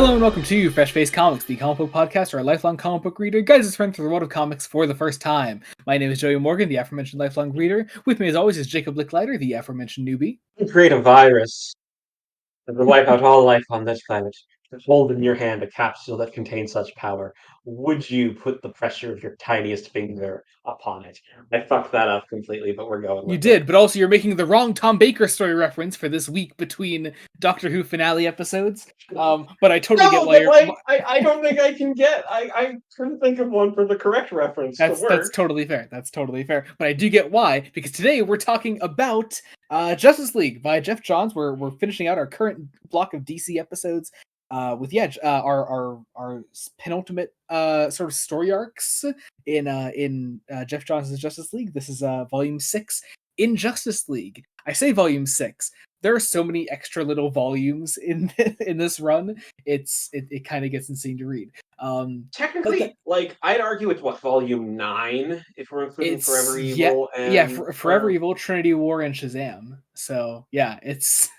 Hello and welcome to Fresh Face Comics, the comic book podcast where a lifelong comic book reader guides his friend through the world of comics for the first time. My name is Joey Morgan, the aforementioned lifelong reader. With me as always is Jacob Licklider, the aforementioned newbie. You create a virus that would wipe out all life on this planet. Hold in your hand a capsule that contains such power. Would you put the pressure of your tiniest finger upon it? I fucked that up completely, but we're going You with it. did, but also you're making the wrong Tom Baker story reference for this week between Doctor Who finale episodes. But I totally get No, why but you're. I don't think I can get. I couldn't think of one for the correct reference to That's work. totally fair. That's totally fair. But I do get why, because today we're talking about Justice League by Jeff Johns. We're finishing out our current block of DC episodes with our penultimate sort of story arcs in Jeff Johns' Justice League. This is volume 6 in Justice League. I say volume 6. There are so many extra little volumes in in this run. It kind of gets insane to read. But Technically, like I'd argue it's what volume 9 if we're including Forever it's yeah, Evil yeah, and Forever Evil, Trinity War, and Shazam. So yeah, it's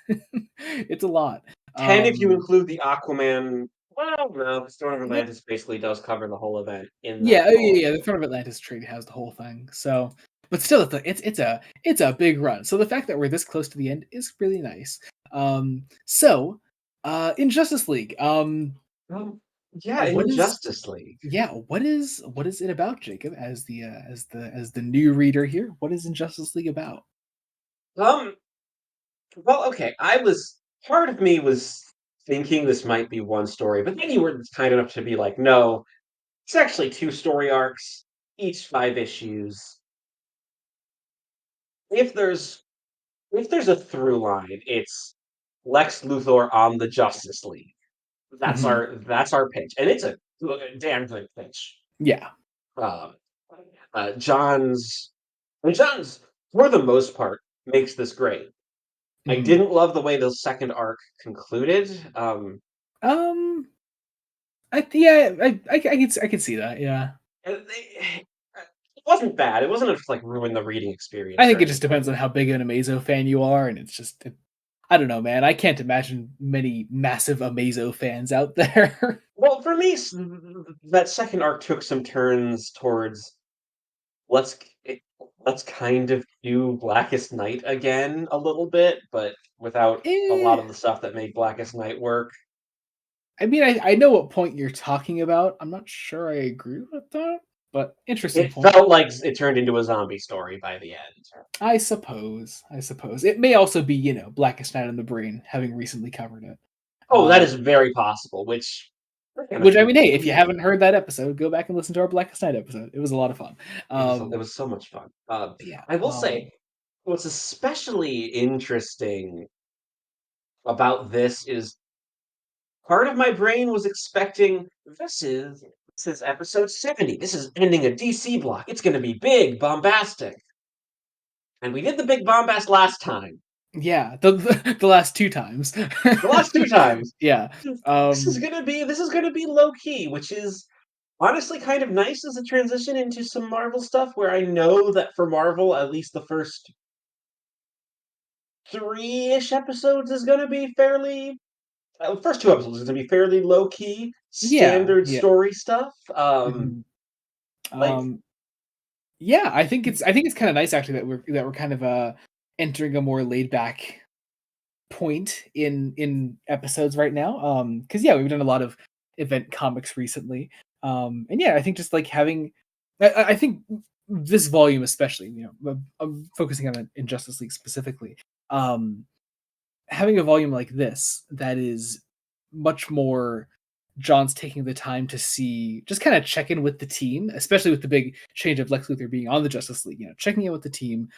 it's a lot. 10 if you Um, include the Aquaman. Well, no, Storm of Atlantis basically does cover the whole event in that yeah. volume. The Throne of Atlantis trade has the whole thing. So, but still, it's a big run. So the fact that we're this close to the end is really nice. In Justice League, Um, yeah, what in is Justice League. what is it about, Jacob? As the as the new reader here, what is Injustice League about? Um, well, okay, I was part of me was thinking this might be one story, but then you were kind enough to be like, no, it's actually two story arcs, each 5 issues. If there's if there's a through line, it's Lex Luthor on the Justice League. Mhm. That's our pitch, and it's a damn good pitch. Yeah. Um, John's and John's for the most part makes this great. I Mhm. didn't love the way the second arc concluded. Um, yeah, I could see that. Yeah, It wasn't bad. It wasn't enough to like ruin the reading I experience think or it just depends anything. on how big an Amazo fan you are, and I don't know, man. I can't imagine many massive Amazo fans out there. Well, for me, that second arc took some turns towards let's let's kind of do Blackest Night again a little bit, but without a lot eh, of the stuff that made Blackest Night work. I mean, I know what point you're talking about. I'm not sure I agree with that, but interesting It point. felt like it turned into a zombie story by the end. I suppose it may also be Blackest Night on the Brain, having recently covered it. Oh, that is Um, very possible. And a which I mean, few hey, if you haven't heard that episode, go back and listen to our Blackest Night episode. It was a lot of fun. it was so much fun. Yeah. I will say what's especially interesting about this is part of my brain was expecting this is episode 70. This is ending a DC block. It's going to be big, bombastic. And we did the big bombast last time. Yeah, the last two times. The last two times. Yeah. Um This is going to be low key, which is honestly kind of nice as a transition into some Marvel stuff where I know that for Marvel at least the first 3-ish episodes is going to be fairly first 2 episodes is going to be fairly low key, yeah, standard yeah. story stuff. Mhm. Like Um yeah, I think it's kind of nice actually that we're kind of entering a more laid back point in episodes right now. Cuz yeah, we've done a lot of event comics recently. And yeah, I think just like having I think this volume especially, I'm focusing on Injustice League specifically. Um Having a volume like this that is much more John's taking the time to see, just kind of check in with the team, especially with the big change of Lex Luthor being on the Justice League, checking in with the team,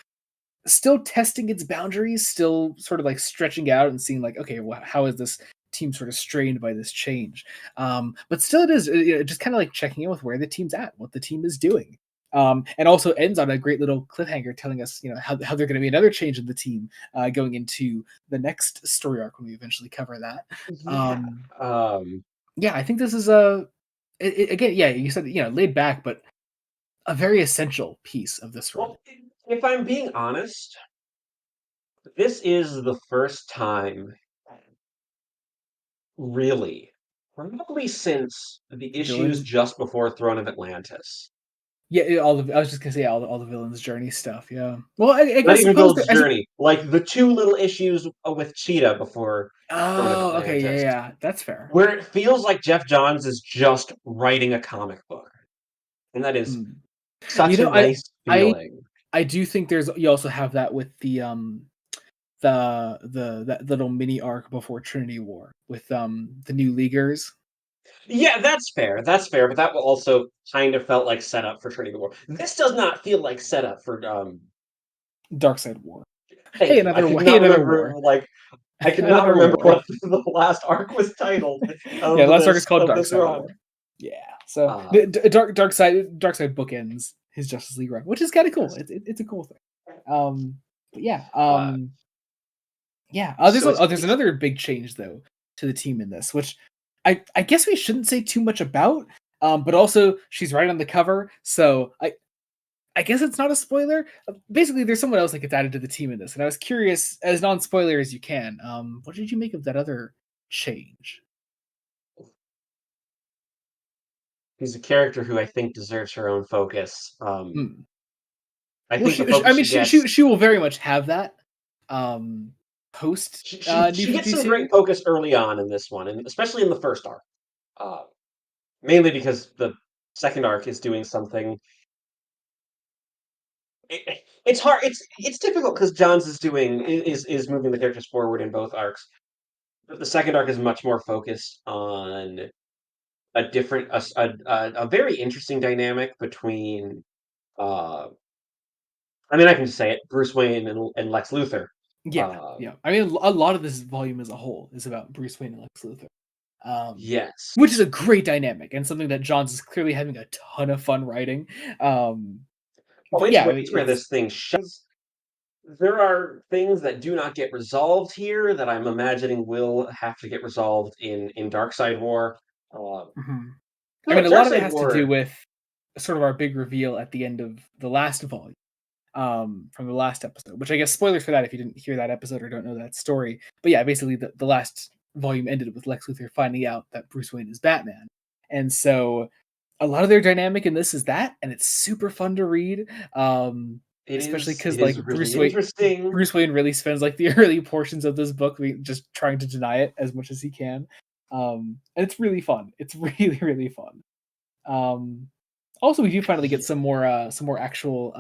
still testing its boundaries, still sort of like stretching out and seeing like, okay, well, how is this team sort of strained by this change? But still, it is just kind of like checking in with where the team's at, what the team is doing. And also ends on a great little cliffhanger telling us, how they're going to be another change in the team going into the next story arc when we eventually cover that. yeah. Um, yeah, I think this is again, yeah, you said laid back, but a very essential piece of this run. Well, if I'm being honest, this is the first time really Probably since the issues Villain. just before Throne of Atlantis. Yeah, all the I was just gonna say all the villains journey stuff. Yeah. Well, I Not guess even suppose Villain's Journey, like the two little issues with Cheetah before Throne of Oh, okay, yeah, Atlantis, yeah, that's fair. where it feels like Jeff Johns is just writing a comic book, and that is Mm. You such a know, nice I feeling. I do think there's you also have that with the that little mini arc before Trinity War with the new Leaguers, Yeah, that's fair, but that will also kind of felt like setup for Trinity War. This does not feel like setup for, Dark Side War. thank you. I could Hey, not another remember, war. like, I could not Another remember war. what the last arc was titled Yeah, of last arc is called of Dark this Side run. War. Yeah. So Uh, Dark Side bookends his Justice League run, which is kind of cool. yes. It's a cool thing. But yeah, Uh, yeah. so There's it's another big change though to the team in this, which I guess we shouldn't say too much about. But also she's right on the cover, so I guess it's not a spoiler. Basically, there's someone else that gets added to the team in this, and I was curious, as non-spoiler as you can. What did you make of that other change? he's a character who I think deserves her own focus. Hmm. I Well, think the I focus mean, she gets she will very much have that. Post New she gets Fifty some great Two. focus early on in this one, and especially in the first arc. Uh, Mainly because the second arc is doing something. It's hard. It's difficult because Johns is doing is moving the characters forward in both arcs. But the second arc is much more focused on a different, a very interesting dynamic between. Uh, I mean, I can just say it: Bruce Wayne and Lex Luthor. Yeah, Uh, yeah. I mean, a lot of this volume as a whole is about Bruce Wayne and Lex Luthor, yes. which is a great dynamic and something that Johns is clearly having a ton of fun writing. Um, Oh, but it's yeah, I ways mean, where it's this thing shines. There are things that do not get resolved here that I'm imagining will have to get resolved in Darkside War. Uh, mhm. I mean, no, a lot of it Darkside has to do War. with sort of our big reveal at the end of the last volume, from the last episode, which I guess spoilers for that if you didn't hear that episode or don't know that story. But yeah, basically the last volume ended with Lex Luthor finding out that Bruce Wayne is Batman. And so a lot of their dynamic in this is that, and it's super fun to read. Especially It because is like really interesting. Bruce Wayne really spends like the early portions of this book just trying to deny it as much as he can. And it's really fun. It's really, really fun. Also, we do finally get Yeah, some more actual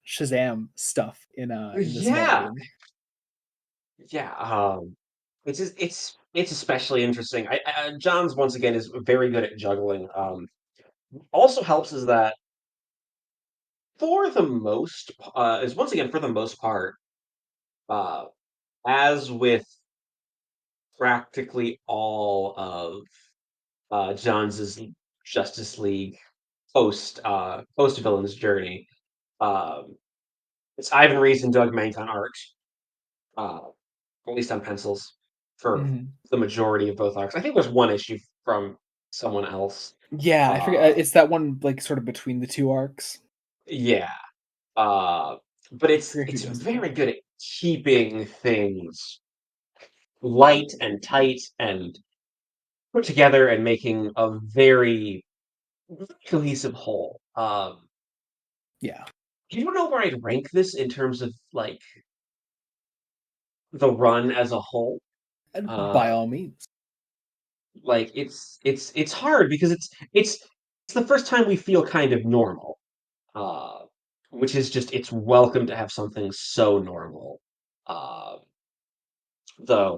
Shazam stuff in this yeah, volume. yeah. It's especially interesting. Johns once again is very good at juggling. Also helps is that is once again for the most part, uh, as with practically all of Johns's Justice League post villain's journey. Um, it's Ivan Reis and Doug Mahnke on art, uh, at least on pencils, for Mhm. the majority of both arcs. I think there's one issue from someone else. Yeah, I forget. Uh, It's that one like sort of between the two arcs. yeah, uh, but I forget who it's does it very though. good at keeping things light and tight and put together and making a very cohesive whole. Yeah, Do you know where I'd rank this in terms of like the run as a whole? and by Uh, all means. like it's hard because it's the first time we feel kind of normal, uh, which is just it's welcome to have something so normal. Uh, though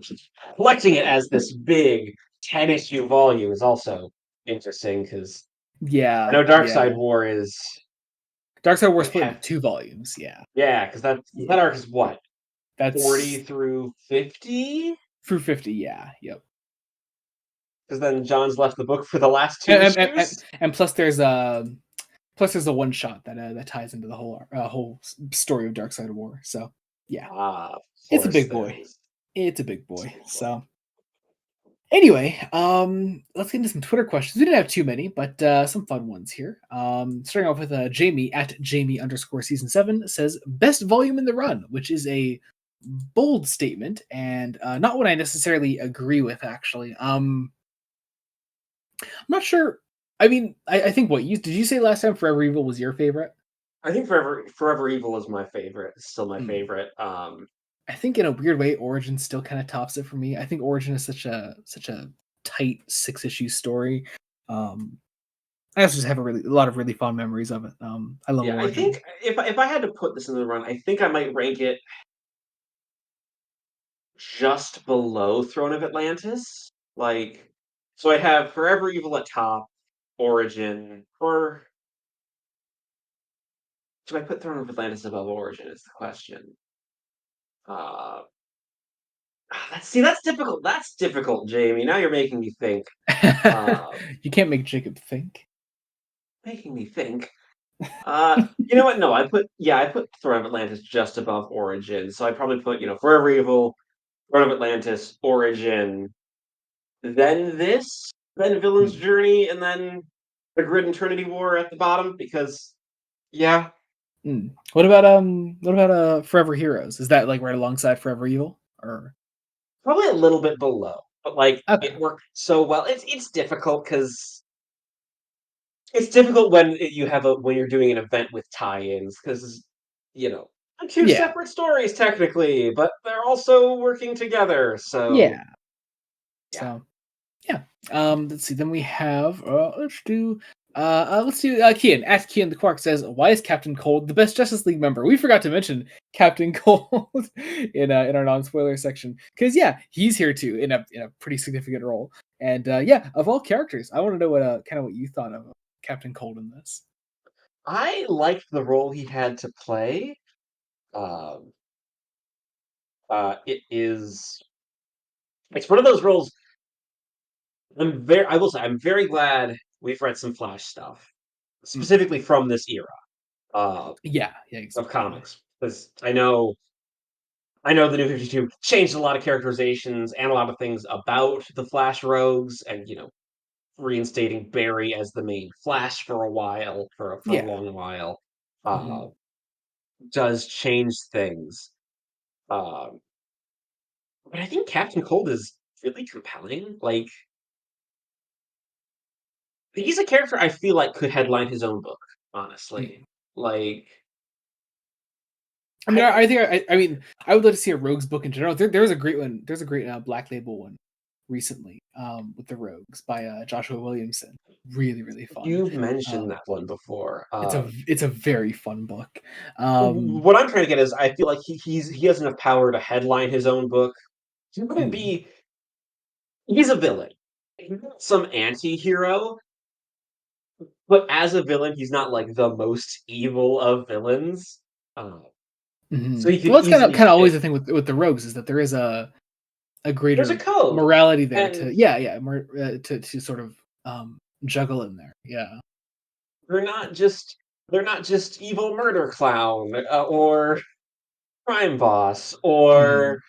collecting it as this big 10 issue volume is also interesting because I Yeah, know yeah. Darkside War is Dark Side War like split into have two volumes. Yeah, yeah because that arc yeah. is what That's 40 through 50 through 50. Yeah, yep. because then John's left the book for the last two And issues. plus there's a one shot that ties into the whole story of Dark Side of War. So yeah, Ah, of it's a course big there boy. is. It's a big It's a boy. big one. So anyway, let's get into some Twitter questions. We didn't have too many, but some fun ones here. Starting off with Jamie at Jamie underscore season 7 says best volume in the run, which is a bold statement and not what I necessarily agree with actually. I'm not sure. I mean, I think what you did you say last time Forever Evil was your favorite? I think Forever Evil is my favorite. It's still my Hmm. favorite. I think in a weird way, Origin still kind of tops it for me. I think Origin is such a tight 6 issue story. Um, I also just have a lot of really fond memories of it. I love Yeah, I Origin. think if I had to put this in the run, I think I might rank it just below Throne of Atlantis. Like, so I have Forever Evil at top, Origin, or do I put Throne of Atlantis above Origin? Is the question. Uh, that's difficult. That's difficult, Jamie. Now you're making me think. Uh, You can't make Jacob think. making me think. You know what? No, I put Throne of Atlantis just above Origin. So I probably put Forever Evil, Throne of Atlantis, Origin, then this, then Villain's Hmm. Journey, and then the Grid and Trinity War at the bottom because yeah, Hmm. What about Forever Heroes? Is that like right alongside Forever Evil? Or probably a little bit below, but like okay. it worked so well. It's difficult because it's difficult when when you're doing an event with tie-ins because you know they're two Yeah. separate stories technically, but they're also working together. So Yeah. yeah, So yeah. Let's see. Then we have let's do Kian. At Kian the Quark says, "Why is Captain Cold the best Justice League member?" We forgot to mention Captain Cold in our non-spoiler section because yeah, he's here too in a pretty significant role. And yeah, of all characters, I want to know what kind of what you thought of Captain Cold in this. I liked the role he had to play. Um, it is it's one of those roles I will say I'm very glad we've read some Flash stuff, Mm. specifically from this era uh, Yeah, yeah, of exactly. comics, because I know the New 52 changed a lot of characterizations and a lot of things about the Flash rogues, and reinstating Barry as the main Flash for a while, for a Yeah. long while, Hmm. uh, does change things. Um, but I think Captain Cold is really compelling. Like he's a character I feel like could headline his own book, honestly. Like I mean, I I mean, I would love to see a Rogues book in general. There was a great one. There's a great Black Label one recently with the Rogues by Joshua Williamson. Really, really fun. you've mentioned Um, that one before. it's a very fun book. What I'm trying to get is I feel like he has enough power to headline his own book. He wouldn't mm, be he's a villain. He's not some anti-hero, but as a villain, he's not like the most evil of villains. Uh, so he could well, it's easily kind of always fit. the thing with the Rogues is that there is a There's a greater code, morality there and to yeah more to sort of juggle in there. Yeah. they're not just they're not just evil murder clown or crime boss Mhm. or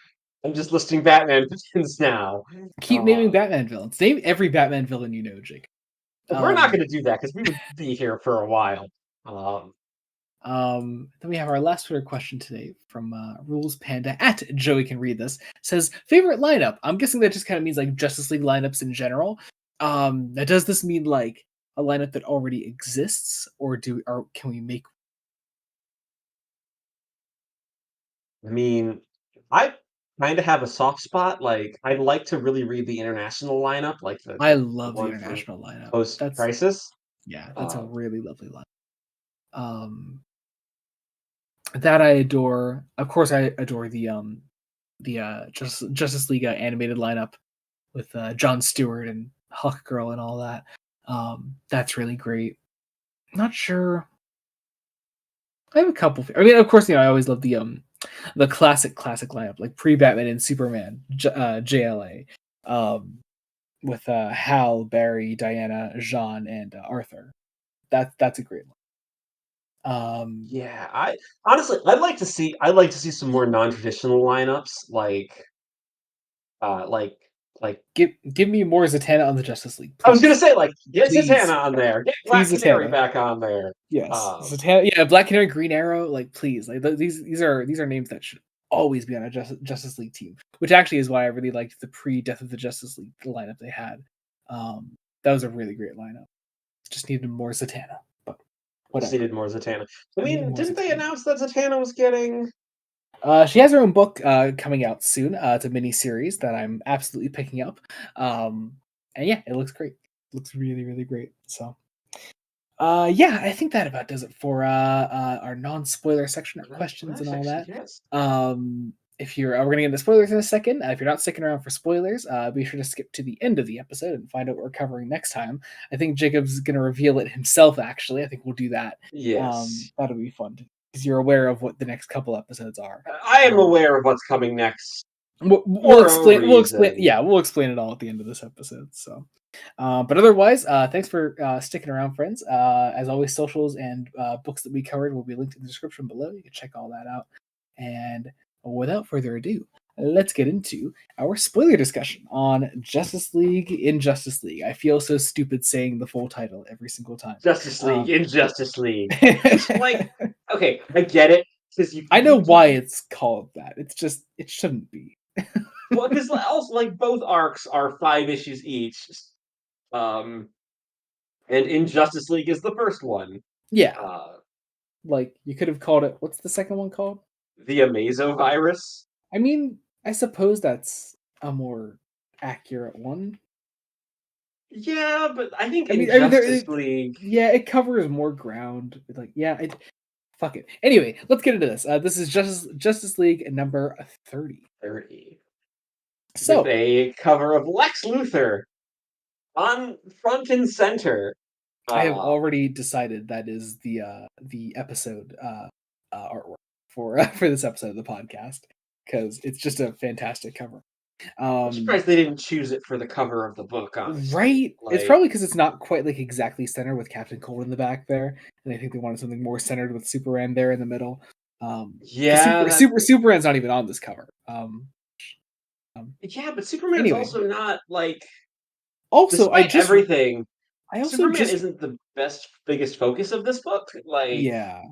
I'm just listing Batman villains now. Keep naming Uh, Batman villains. Name every Batman villain you know, Jake. we're not Um, going to do that because we would be here for a while. Um, then we have our last Twitter question today from Rules Panda at Joey can read this. Says favorite lineup. I'm guessing that just kind of means like Justice League lineups in general. Does this mean like a lineup that already exists, or can we make? I mean, I kind of have a soft spot. Like, I'd like to really read the international lineup, like I the love the one for international lineup. post crisis. That's a Uh, really lovely line. Um, that I adore. Of course, I adore the Justice League animated lineup with John Stewart and Hawk Girl and all that. That's really great. Not sure. I have a couple. I mean, of course, I always love the classic lineup like pre Batman and Superman, JLA, with Hal, Barry, Diana, Jean, and Arthur. That's a great one. yeah, I honestly, I'd like to see some more non-traditional lineups, uh, like, like Give me more Zatanna on the Justice League, I was gonna please, say, like, get please, Zatanna on there, get Black please, Canary Zatanna. back on there. Yes, Um, Zatanna. Yeah, Black Canary, Green Arrow. Like, please, like these are names that should always be on a Justice League team. Which actually is why I really liked the pre Death of the Justice League lineup they had. That was a really great lineup. Just needed more Zatanna, but Just whatever. needed more Zatanna. I I needed mean, more didn't they Zatanna. announce that Zatanna was getting? She has her own book coming out soon. It's a mini series that I'm absolutely picking up. Um, and yeah, it looks great. Looks really, really great. So, yeah, I think that about does it for our non-spoiler section, our questions and all Section, that. yes. If you're, we're gonna get into spoilers in a second. If you're not sticking around for spoilers, be sure to skip to the end of the episode and find out what we're covering next time. I think Jacob's gonna reveal it himself. Actually, I think we'll do that. Yes. That'll be fun because you're aware of what the next couple episodes are. I am Um, aware of what's coming next we'll for a explain. We'll explain. reason. Yeah, we'll explain it all at the end of this episode. So, but otherwise, thanks for sticking around, friends. As always, socials and books that we covered will be linked in the description below. You can check all that out. And without further ado, let's get into our spoiler discussion on Justice League in Justice League. I feel so stupid saying the full title every single time. Justice League, Um, in Justice League. Which, like, okay, I get it because I know why it's called that. It's just it shouldn't be. well, because also like both arcs are 5 issues each. Um, and in Justice League is the first one. Yeah, Uh, like you could have called it. What's the second one called? the Amazo virus. I mean, I suppose that's a more accurate one. Yeah, but I think I in mean, Justice League, yeah, it covers more ground. Like, yeah, fuck it. Anyway, let's get into this. This is Justice League number 30. 30, with So a cover of Lex Luthor on front and center. I have Uh, already decided that is the episode artwork for for this episode of the podcast because it's just a fantastic cover. I'm Um, surprised they didn't choose it for the cover of the book, honestly. Right? It's Like, probably because it's not quite like exactly centered with Captain Cold in the back there, and I think they wanted something more centered with Superman there in the middle. Because yeah, Superman's not even on this cover. yeah, but Superman's Anyway, also not like, also despite everything, I also Superman just isn't the biggest focus of this book. Like, yeah,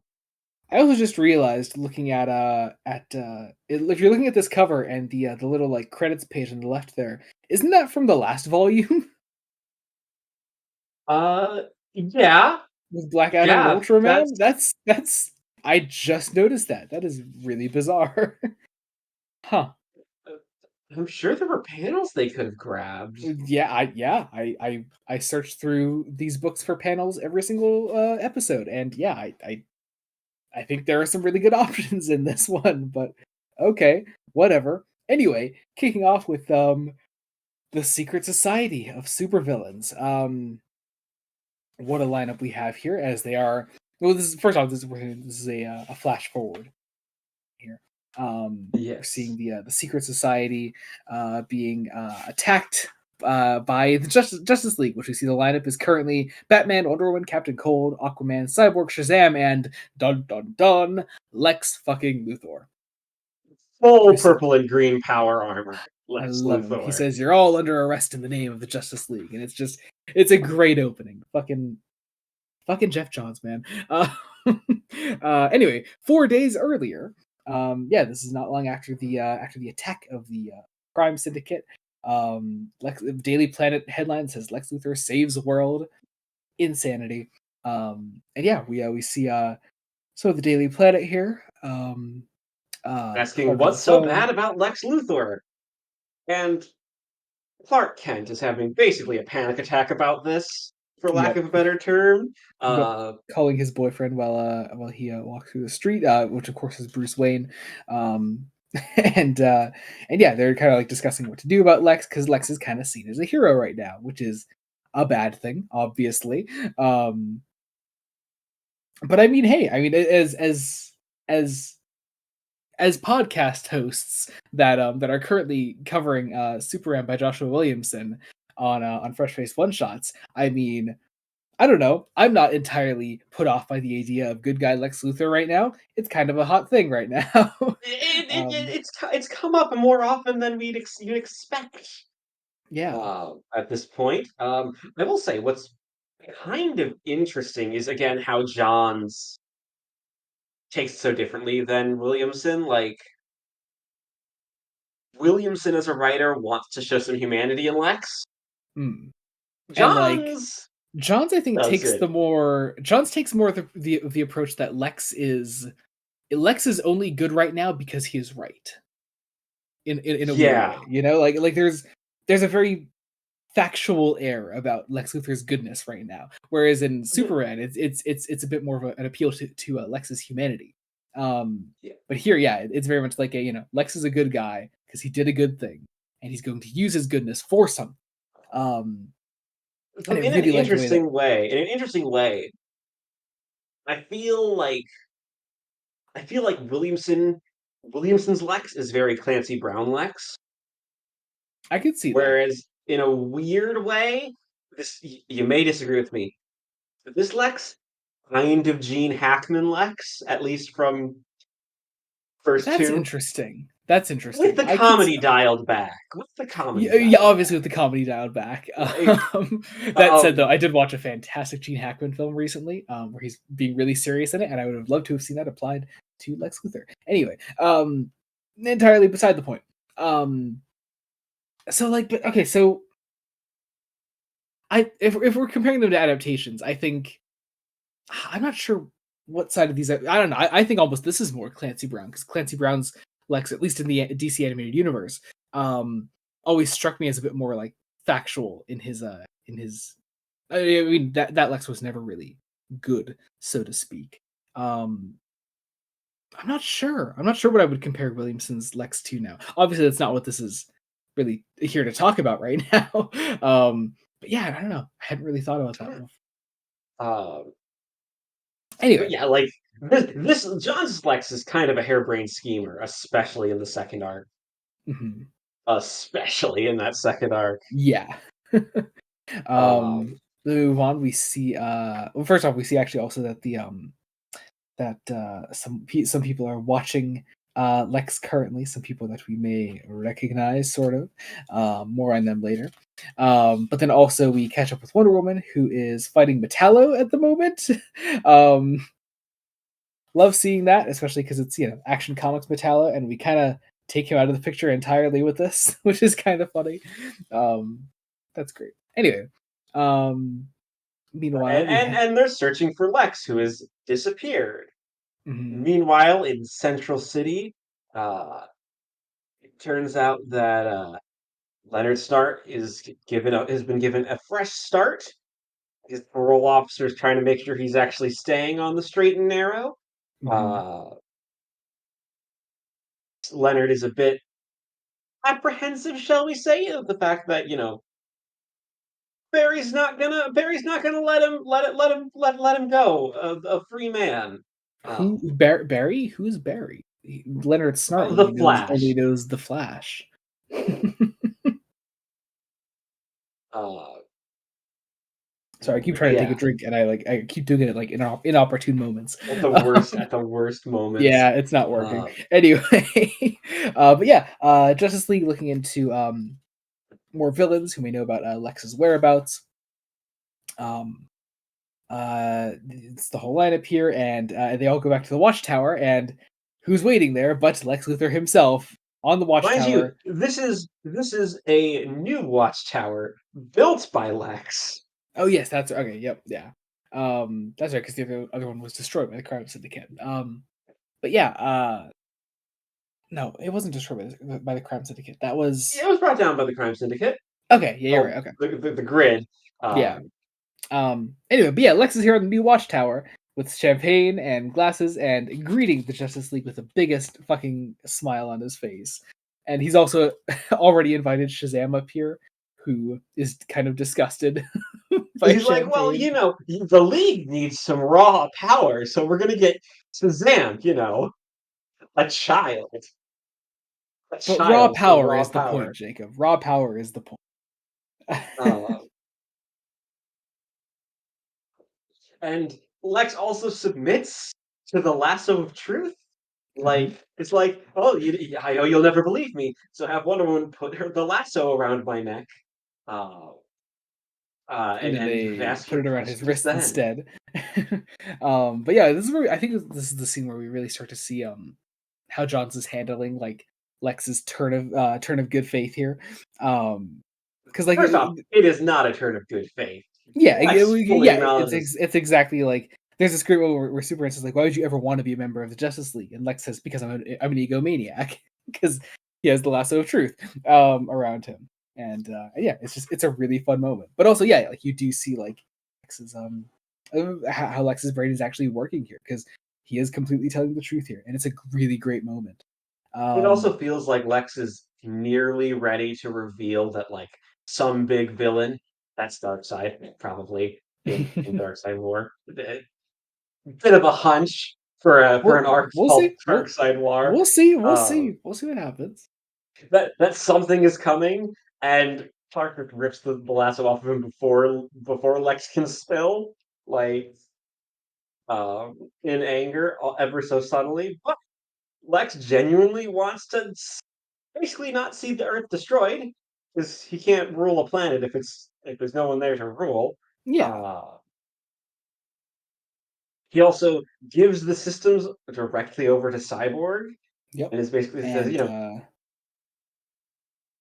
I also just realized looking if you're looking at this cover and the little like credits page on the left there, isn't that from the last volume uh, yeah, with Black Adam and yeah, Ultraman? That's I just noticed that. That is really bizarre. Huh. uh, I'm sure there were panels they could have grabbed. I searched through these books for panels every single episode, and yeah, I think there are some really good options in this one, but okay, whatever. Anyway, kicking off with the Secret Society of Supervillains. What a lineup we have here, as they are. Well, this is first off, this is a flash forward here. We're seeing Yes. the Secret Society being attacked by the Justice League, which we see the lineup is currently Batman, Wonder Woman, Captain Cold, Aquaman, Cyborg, Shazam, and dun dun dun Lex fucking Luthor. Full Who said, purple and green power armor. I Lex love him. He Luthor. says, "You're all under arrest in the name of the Justice League," and it's a great opening. Fucking Jeff Johns, man. Anyway, 4 days earlier, yeah, this is not long after the attack of the crime syndicate. Daily Planet headline says Lex Luthor saves the world. Insanity. And yeah, we see so the Daily Planet here. Asking Clark on the what's so phone. bad about Lex Luthor? And Clark Kent is having basically a panic attack about this, for lack Yep, of a better term. yep. Uh, Calling his boyfriend while he walks through the street, which of course is Bruce Wayne. Um, and and yeah, they're kind of like discussing what to do about Lex because Lex is kind of seen as a hero right now, which is a bad thing, obviously. Um, but I mean, hey, I mean, as as podcast hosts that are currently covering Superman by Joshua Williamson on Fresh Face One Shots, I mean, I don't know. I'm not entirely put off by the idea of good guy Lex Luthor right now. It's kind of a hot thing right now. um, it's come up more often than you'd expect yeah. at this point. I will say what's kind of interesting is again how Johns takes it so differently than Williamson. Like Williamson as a writer wants to show some humanity in Lex, Hmm. And like John's Johns, I think does takes it. the more Johns takes more of the approach that Lex is only good right now because he is right in a weird Yeah. way, like there's a very factual air about Lex Luthor's goodness right now, whereas in Mhm. Superman, it's a bit more of an appeal to Lex's humanity. Yeah. But here, yeah, it's very much like Lex is a good guy because he did a good thing, and he's going to use his goodness for something. Um, So and I really like the way that in an interesting way, I feel like Williamson's Lex is very Clancy Brown Lex, I could see that. whereas in a weird way, you may disagree with me, but this Lex kind of Gene Hackman Lex, at least from first That's two, interesting. That's with interesting. the I could comedy dialed back. With the comedy Yeah, dialed obviously back. with the comedy dialed back. Like, That said, though, um, I did watch a fantastic Gene Hackman film recently, where he's being really serious in it, and I would have loved to have seen that applied to Lex Luthor. Anyway, entirely beside the point. Um, so like, but okay, so if we're comparing them to adaptations, I think I'm not sure what side of these. I don't know. I think almost this is more Clancy Brown because Clancy Brown's Lex, at least in the DC animated universe, um, always struck me as a bit more like factual in his. I mean that Lex was never really good, so to speak. Um, I'm not sure. I'm not sure what I would compare Williamson's Lex to now. Obviously, that's not what this is really here to talk about right now. But yeah, I don't know. I hadn't really thought about that before. um, but Anyway, yeah, like this John's Lex is kind of a harebrained schemer, especially in the second arc. mhm, Especially in that second arc. yeah. Um, Move on. We see. Well, first off, we see actually also that some people are watching Lex currently. Some people that we may recognize, sort of. More on them later. But then also we catch up with Wonder Woman, who is fighting Metallo at the moment. um, love seeing that, especially because it's Action Comics Metallo, and we kind of take him out of the picture entirely with this, which is kind of funny. Um, that's great. Anyway, um, meanwhile we have. and they're searching for Lex, who has disappeared. Mhm, Meanwhile, in Central City, uh, it turns out that Leonard Start has been given a fresh start. His parole officer is trying to make sure he's actually staying on the straight and narrow. mhm. Uh, Leonard is a bit apprehensive, shall we say, of the fact that Barry's not gonna let him go a free man. Who Um, Barry? Who's Barry? Leonard Snart the only Flash. knows the Flash. Uh, Sorry, I keep trying to take a yeah, drink, and I keep doing it at like inopportune moments. at the worst moments. Yeah, it's not working. Uh, Anyway, but yeah, Justice League looking into more villains who may know about Lex's whereabouts. Um, it's the whole lineup here, and they all go back to the Watchtower, and who's waiting there but Lex Luthor himself on the mind you, Watchtower. this is a new watchtower built by Lex. Oh yes, that's okay. Yep, yeah. That's right because the other one was destroyed by the Crime Syndicate. But yeah, no, it wasn't destroyed by the Crime Syndicate. That It was was brought down by the Crime Syndicate. okay. Yeah, you're right. Oh, Okay, the grid. yeah. Um, Anyway, but yeah, Lex is here on the new Watchtower with champagne and glasses and greeting the Justice League with the biggest fucking smile on his face. And he's also already invited Shazam up here, who is kind of disgusted by he's like, well, champagne. the League needs some raw power, so we're gonna get Shazam. A child, a But raw child for power raw is the point, power. Jacob. Raw power is the point. Uh, and Lex also submits to the lasso of truth. Mhm. Like it's like, oh, I know you'll never believe me, so have Wonder Woman put the lasso around my neck, uh, And then and they ask put you it around his questions. wrist Then instead. But yeah, this is where I think this is the scene where we really start to see how Johns is handling like Lex's turn of good faith here. Um because like First off, it is not a turn of good faith. yeah, Lex fully yeah, acknowledges. it's exactly like there's this great moment where Superman says like, "Why would you ever want to be a member of the Justice League?" And Lex says, "Because I'm an egomaniac," because he has the lasso of truth around him, and yeah, it's a really fun moment. But also, yeah, like you do see like Lex's how Lex's brain is actually working here because he is completely telling the truth here, and it's a really great moment. It Um, also feels like Lex is nearly ready to reveal that like some big villain, that's Darkseid, probably in Darkseid War. Bit of a hunch for an arc we'll called see. Darkseid War. Uh, We'll see what happens. that something is coming, and Clark just rips the lasso off of him before Lex can spill, like in anger, ever so subtly. But Lex genuinely wants to basically not see the Earth destroyed because he can't rule a planet if there's no one there to rule. Yeah. Uh, he also gives the systems directly over to Cyborg, Yep. and is basically says, And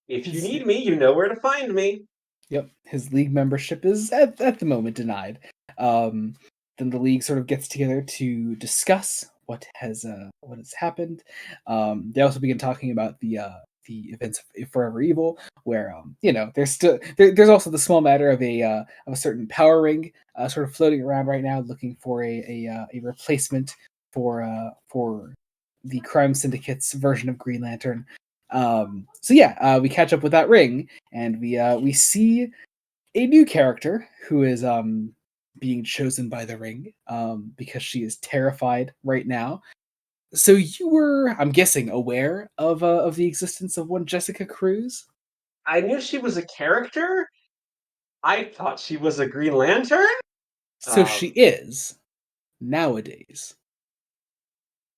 if you his need me, you know where to find me. yep, his league membership is at the moment denied. Um, then the league sort of gets together to discuss what has happened. They also begin talking about the events of Forever Evil, where there's still there's also the small matter of a certain power ring sort of floating around right now, looking for a replacement for the crime syndicate's version of Green Lantern. So yeah, we catch up with that ring, and we see a new character who is being chosen by the ring because she is terrified right now. So you were, I'm guessing, aware of the existence of one Jessica Cruz. I knew she was a character. I thought she was a Green Lantern. So she Um, is nowadays.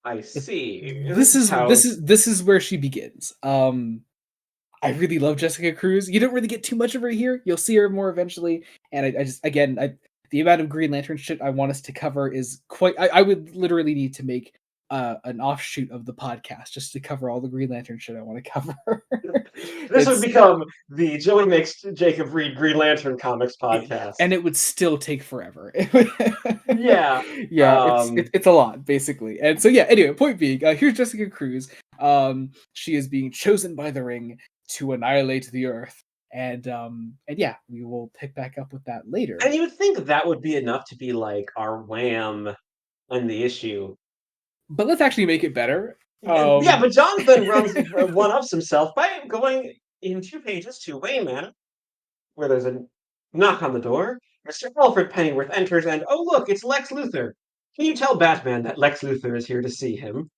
I It, see. This is how. this is where she begins. I really love Jessica Cruz. You don't really get too much of her here. You'll see her more eventually. And I just, again, the amount of Green Lantern shit I want us to cover is quite. I would literally need to make an offshoot of the podcast just to cover all the Green Lantern shit I want to cover. This would it's become the Joey makes Jacob read Green Lantern comics and podcast. it would still take forever. Yeah. Yeah, Um, it's a lot basically. And so yeah, anyway, point being, here's Jessica Cruz. She is being chosen by the ring to annihilate the Earth. And yeah, we will pick back up with that later. and you would think that would be enough to be like our wham on the issue. But let's actually make it better. Yeah, Um but Jonathan runs one ups himself by going in 2 pages to Wayne Manor, where there's a knock on the door. Mr. Alfred Pennyworth enters, and oh look, it's Lex Luthor. Can you tell Batman that Lex Luthor is here to see him?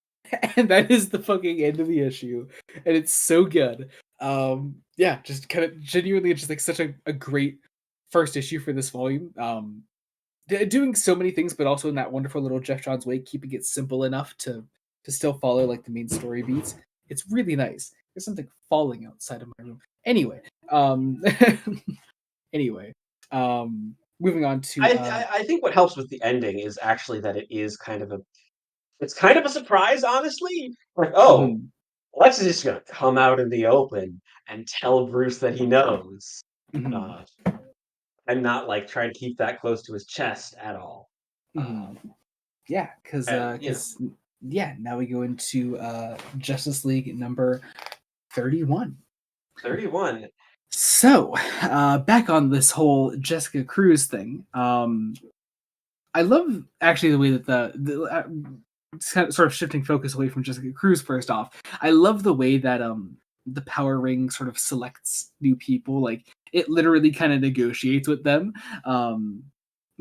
and that is the fucking end of the issue. And it's so good. Yeah, just kind of genuinely just like such a great first issue for this volume. Doing so many things, but also in that wonderful little Jeff Johns way, keeping it simple enough to still follow like the main story beats. It's really nice. There's something falling outside of my room. Anyway, anyway, moving on to I think what helps with the ending is actually that it is kind of a it's kind of a surprise, honestly. Like, oh, mhm, Lex is just gonna come out in the open and tell Bruce that he knows, mhm, uh, and not like try to keep that close to his chest at all. mhm. Yeah, And yeah, now we go into Justice League number 31. 31. So, back on this whole Jessica Cruz thing. I love actually the way that sort of shifting focus away from Jessica Cruz. First off, I love the way that the Power Ring sort of selects new people. Like it literally kind of negotiates with them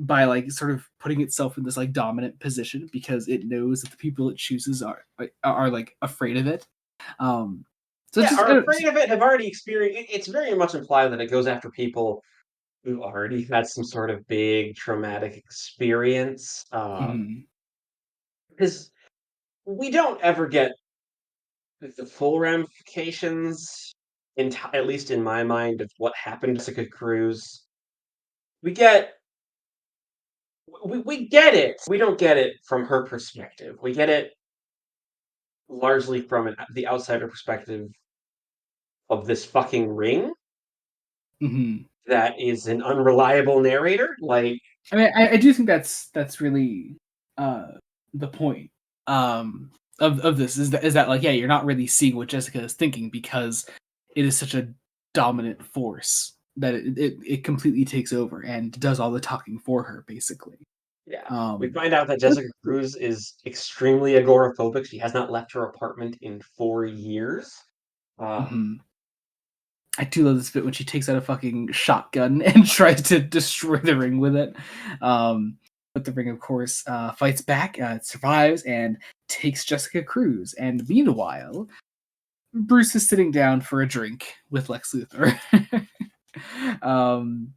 by like sort of putting itself in this like dominant position because it knows that the people it chooses are like afraid of it. Um, so it's Yeah, just are I don't. afraid of it, have already experienced it's very much implied that it goes after people who already had some sort of big traumatic experience. Mhm, Because we don't ever get the full ramifications, at least in my mind, of what happened to Jessica Cruz. We get we get it. We don't get it from her perspective. We get it largely from the outsider perspective of this fucking ring. Mhm. that is an unreliable narrator. Like, I mean, I do think that's really uh the point of this is that like, yeah, you're not really seeing what Jessica is thinking because it is such a dominant force that it completely takes over and does all the talking for her, basically. yeah, we Um find out that that's Jessica Cruz is extremely agoraphobic. She has not left her apartment in 4 years. Um, mhm. I do love this bit when she takes out a fucking shotgun and tries to destroy the ring with it. But the ring, of course, fights back, survives, and takes Jessica Cruz. And meanwhile, Bruce is sitting down for a drink with Lex Luthor. um,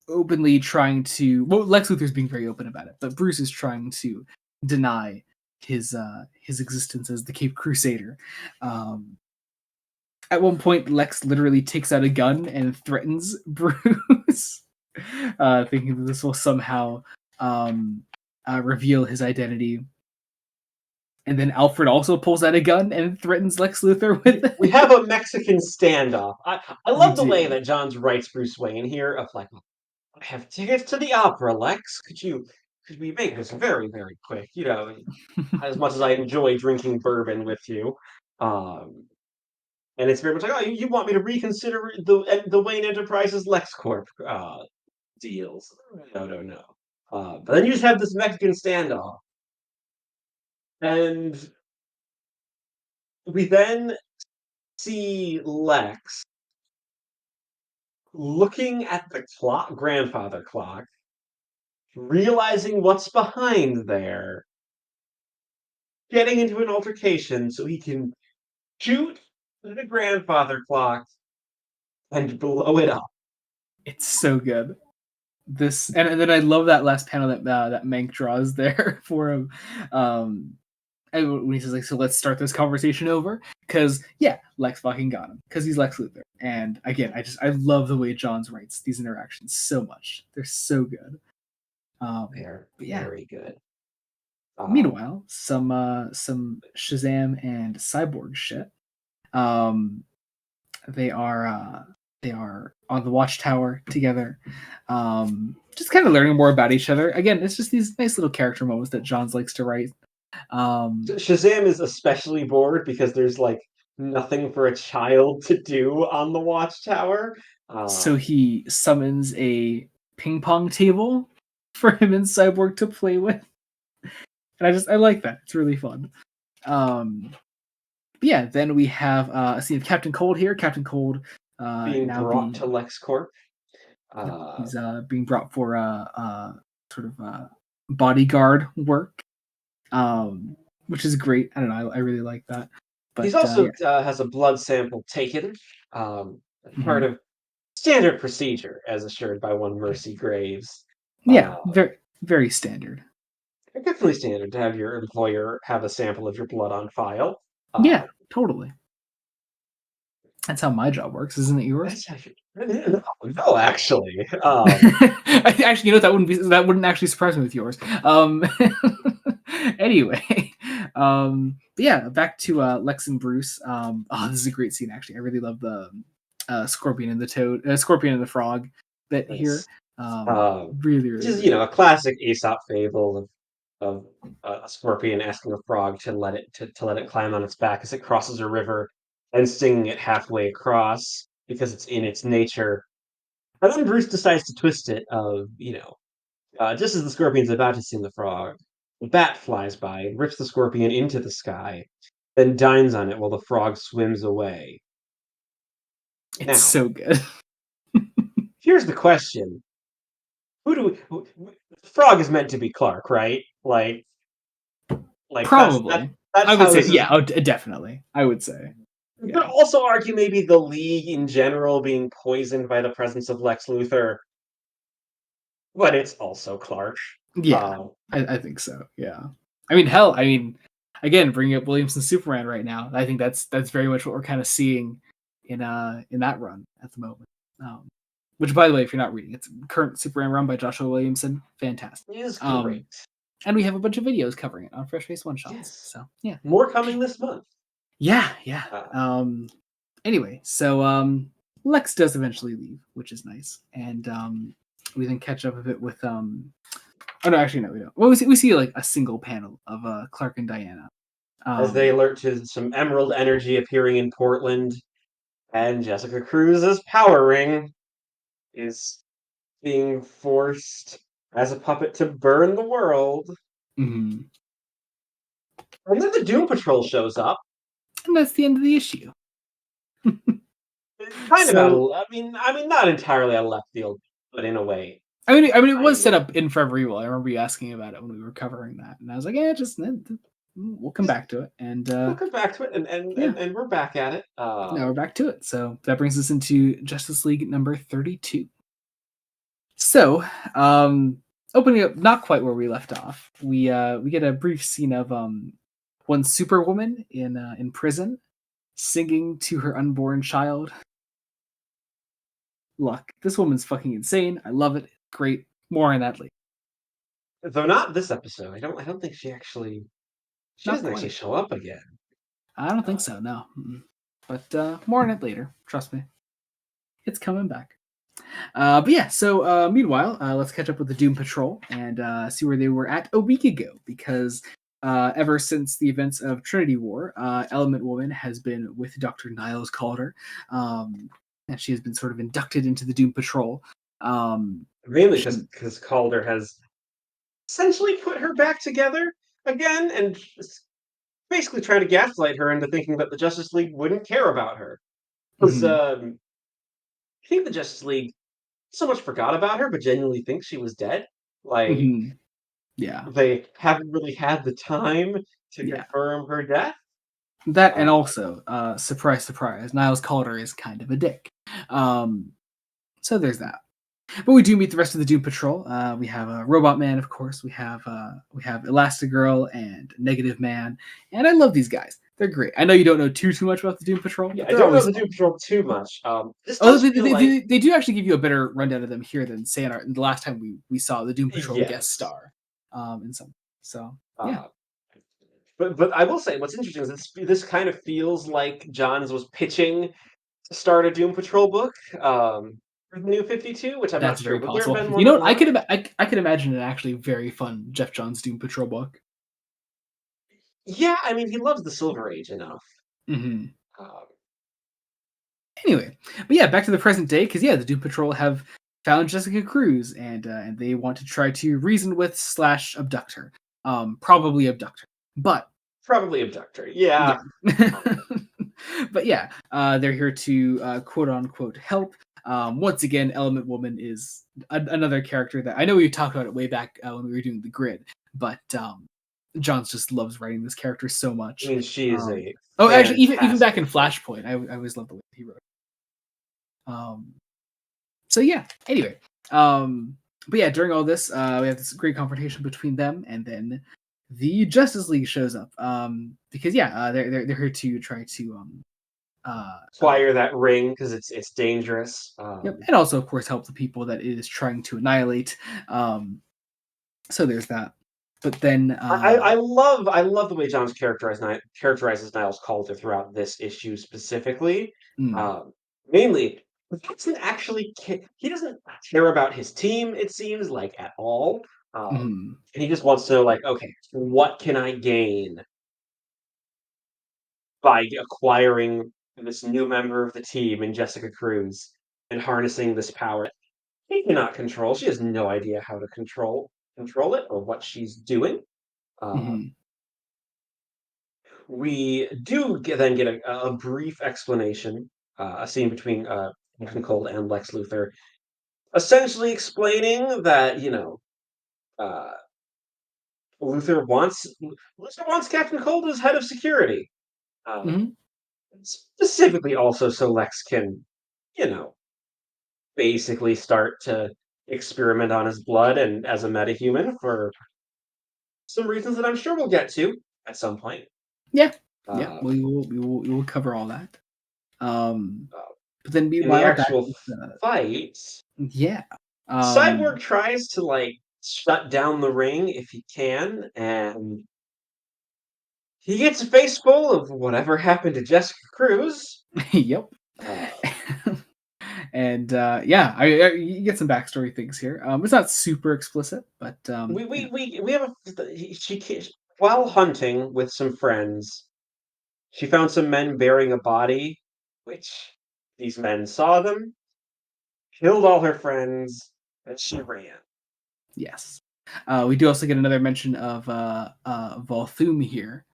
Openly trying to. Well, Lex Luthor's being very open about it, but Bruce is trying to deny his existence as the Cape Crusader. Um, at one point, Lex literally takes out a gun and threatens Bruce, thinking that this will somehow um, reveal his identity. And then Alfred also pulls out a gun and threatens Lex Luthor with we it. have a Mexican standoff. I We love the way do. that Johns writes Bruce Wayne here of like, I have tickets to the opera, Lex. Could we make this very, very quick? As much as I enjoy drinking bourbon with you. Um, and it's very much like, oh, you want me to reconsider the Wayne Enterprises LexCorp deals? No, no, no. But then you just have this Mexican standoff, and we then see Lex looking at the clock, grandfather clock, realizing what's behind there, getting into an altercation so he can shoot the grandfather clock and blow it up. It's so good. This and then I love that last panel that Mank draws there for him. Um, when he says like, "So let's start this conversation over," because yeah, Lex fucking got him because he's Lex Luthor. And again, I love the way Johns writes these interactions so much. They're so good. They're But yeah. very good. Um, Meanwhile, some Shazam and Cyborg shit. Um, they are they are on the Watchtower together, just kind of learning more about each other. Again, it's just these nice little character moments that Johns likes to write. Um, Shazam is especially bored because there's like nothing for a child to do on the Watchtower. so Um, he summons a ping pong table for him and Cyborg to play with, and I like that. It's really fun. Um, yeah, then we have a scene of Captain Cold here. Captain Cold being now brought to being LexCorp. yep, Uh, he's being brought for sort of bodyguard work, um, which is great. I don't know, I really like that. he's But also yeah, has a blood sample taken, um, part mhm. of standard procedure, as assured by one Mercy Graves. Yeah, Uh, very standard. Definitely standard to have your employer have a sample of your blood on file. Yeah, Uh, totally. That's how my job works, isn't it yours? that's actually no, actually. Actually, you know, that wouldn't actually surprise me with yours. Anyway, but yeah, back to Lex and Bruce. Oh, this is a great scene. Actually, I really love the Scorpion and the Frog bit here. Nice. Really, Which really is, great. a classic Aesop fable of a scorpion asking a frog to let it climb on its back as it crosses a river and stinging it halfway across because it's in its nature. And then Bruce decides to twist it just as the scorpion's about to sting the frog, a bat flies by and rips the scorpion into the sky, then dines on it while the frog swims away. It's Now, so good. here's the question. The frog is meant to be Clark, right? Like Probably, that's I would how say, this is. yeah, oh, definitely, I would say, You could yeah, also argue maybe the League in general being poisoned by the presence of Lex Luthor, but it's also Clark. yeah, Um, I think so. Yeah, I mean, hell, I mean, again, bringing up Williamson Superman right now, I think that's very much what we're kind of seeing in that run at the moment. Um, which, by the way, if you're not reading, it's current Superman run by Joshua Williamson, fantastic. is Um, great. and we have a bunch of videos covering it on Fresh Face One Shots. Yes, So yeah, more coming this month. yeah, yeah. Uh, Anyway, so Lex does eventually leave, which is nice, and we then catch up a bit with Oh no, actually no, we don't. Well, we see like a single panel of Clark and Diana. as they Um, alert to some emerald energy appearing in Portland, and Jessica Cruz's power ring is being forced as a puppet to burn the world. mhm. And then the Doom Patrol shows up. And that's the end of the issue. Kind of So not entirely out of left field, but in a way, I mean, it was kind set of. up in Forever Evil. I remember you asking about it when we were covering that, and I was like, yeah, just we'll come Just back to it. And we'll come back to it, and yeah, we're back at it. now we're back to it. So that brings us into Justice League number 32. So, opening up not quite where we left off, we get a brief scene of one Superwoman in prison singing to her unborn child. Look, this woman's fucking insane. I love it. Great. More on that later. Though not this episode. I don't think she Not doesn't actually quite. show up again. I don't think Uh, so. No. Mm-mm. But more on it later. Trust me. It's coming back. But yeah, so meanwhile, let's catch up with the Doom Patrol and see where they were at a week ago, because ever since the events of Trinity War, Element Woman has been with Dr. Niles Calder, and she has been sort of inducted into the Doom Patrol. Mainly She, because Calder has essentially put her back together again, and basically trying to gaslight her into thinking that the Justice League wouldn't care about her. Because mhm, I think the Justice League so much forgot about her, but genuinely thinks she was dead. Like, mhm, yeah, they haven't really had the time to yeah. confirm her death. That and Uh, also, surprise, surprise, Niles Calder is kind of a dick. Um, so there's that. But we do meet the rest of the Doom Patrol. We have Robot Man, of course. We have Elastigirl and Negative Man, and I love these guys. They're great. I know you don't know too much about the Doom Patrol, yeah, but I they're don't know always the fun. Doom Patrol too much. This Although does they, feel they, like they, they do actually give you a better rundown of them here than say in the last time we saw the Doom Patrol guest yes. star, in some. So yeah. Uh, but I will say what's interesting is this kind of feels like Johns was pitching to start a Doom Patrol book for the New 52, which I'm not That's sure. very Would there have possible. been You one know or what? I not? could I could imagine an actually very fun Jeff Johns Doom Patrol book. Yeah, I mean, he loves the Silver Age enough. Hmm. Um, Anyway, but yeah, back to the present day, because yeah, the Doom Patrol have found Jessica Cruz, and they want to try to reason with slash abduct her, probably abduct her, but Probably Abductor. yeah, Yeah. Uh, but yeah, they're here to quote unquote help. Once again, Element Woman is another character that I know we talked about it way back when we were doing the grid, but Johns just loves writing this character so I much. mean, she is Um, a oh, actually, even back in fantastic character. Flashpoint, I always loved the way he wrote. So yeah. Anyway, but yeah, during all this, we have this great confrontation between them, and then the Justice League shows up. Because yeah, they're here to try to uh, uh, Acquire that ring because it's dangerous. yep, and also of course help the people that it is trying to annihilate. So there's that. But then, I love the way John's characterizes Niles Calder throughout this issue specifically. mm, Um, Mainly, he doesn't actually he doesn't care about his team. It seems like at all, mm, and he just wants to know, like, okay, what can I gain by acquiring this new member of the team in Jessica Cruz and harnessing this power he cannot control. She has no idea how to control it or what she's doing. Uh, mm, we do then get a brief explanation, a scene between Captain Cold and Lex Luthor, essentially explaining that uh, Luthor wants Captain Cold as head of security, uh, mm, specifically also so Lex can, you know, basically start to experiment on his blood and as a metahuman for some reasons that I'm sure we'll get to at some point. yeah, yeah. Uh, We will cover all that. Um, uh, but then in the meanwhile, back actual with fight, yeah. Cyborg tries to like shut down the ring if he can, and he gets a face full of whatever happened to Jessica Cruz. Yep. Uh, And you get some backstory things here. It's not super explicit, but We have while hunting with some friends, she found some men burying a body, which these men saw them, killed all her friends, and she ran. yes. We do also get another mention of Volthoom here,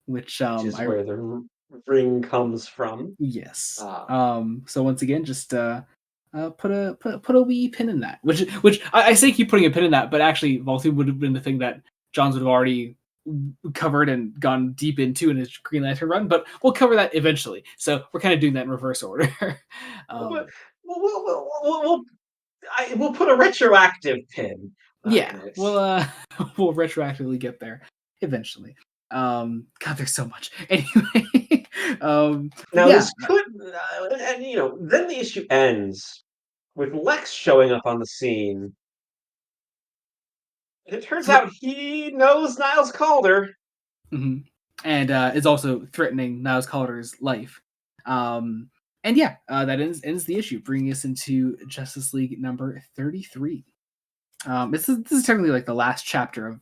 which Which is I where the ring comes from. yes. Uh, So once again, just put a wee pin in that. Which I say keep putting a pin in that, but actually Volthoom would have been the thing that Johns would have already covered and gone deep into in his Green Lantern run. But we'll cover that eventually. So we're kind of doing that in reverse order. we'll, um, we'll put a retroactive pin yeah, in it. we'll retroactively get there eventually. God, there's so much. Anyway, but Now, yeah. this could, and then the issue ends with Lex showing up on the scene. And it turns out he knows Niles Calder. Mhm. And is also threatening Niles Calder's life. And yeah, that ends the issue, bringing us into Justice League number 33. This is technically like the last chapter of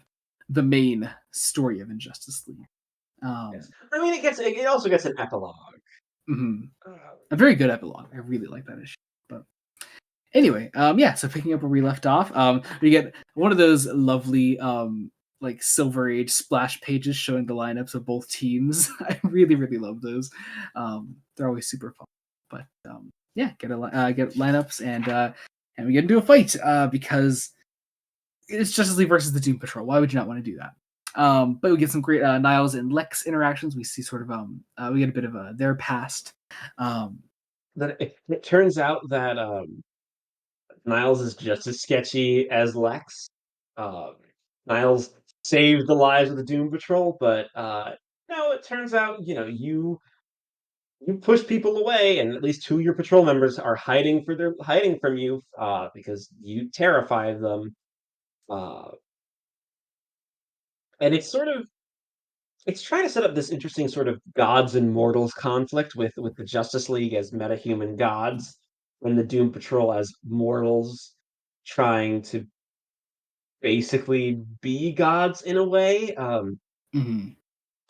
the main story of Injustice League. Yes. I mean, it also gets an epilogue. Mhm. Uh, A very good epilogue. I really like that issue. But anyway, so picking up where we left off, we get one of those lovely like Silver Age splash pages showing the lineups of both teams. I really, really love those. They're always super fun. But get lineups and we get into a fight because it's Justice League versus the Doom Patrol. Why would you not want to do that? But we get some great Niles and Lex interactions. We see sort of we get a bit of their past. Um, it turns out that Niles is just as sketchy as Lex. Um, Niles saved the lives of the Doom Patrol, but no, it turns out you push people away, and at least two of your patrol members are hiding from you because you terrify them. Uh, and it's trying to set up this interesting sort of gods and mortals conflict with the Justice League as metahuman gods and the Doom Patrol as mortals trying to basically be gods in a way. mhm.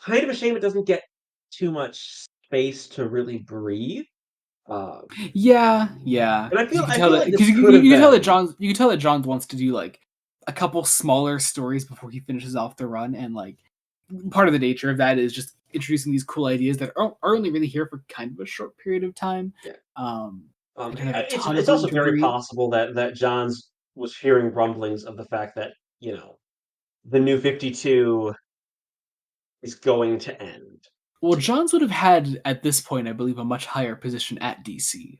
Kind of a shame it doesn't get too much space to really breathe. Um, Yeah, and because you can I tell feel that like this because could have you can tell that been. Johns wants to do like a couple smaller stories before he finishes off the run, and like part of the nature of that is just introducing these cool ideas that are only really here for kind of a short period of time. Yeah. Um, they don't have a ton of It's room also to very breathe. possible that Johns was hearing rumblings of the fact that the New 52 is going to end. Well, Johns would have had at this point, I believe, a much higher position at DC.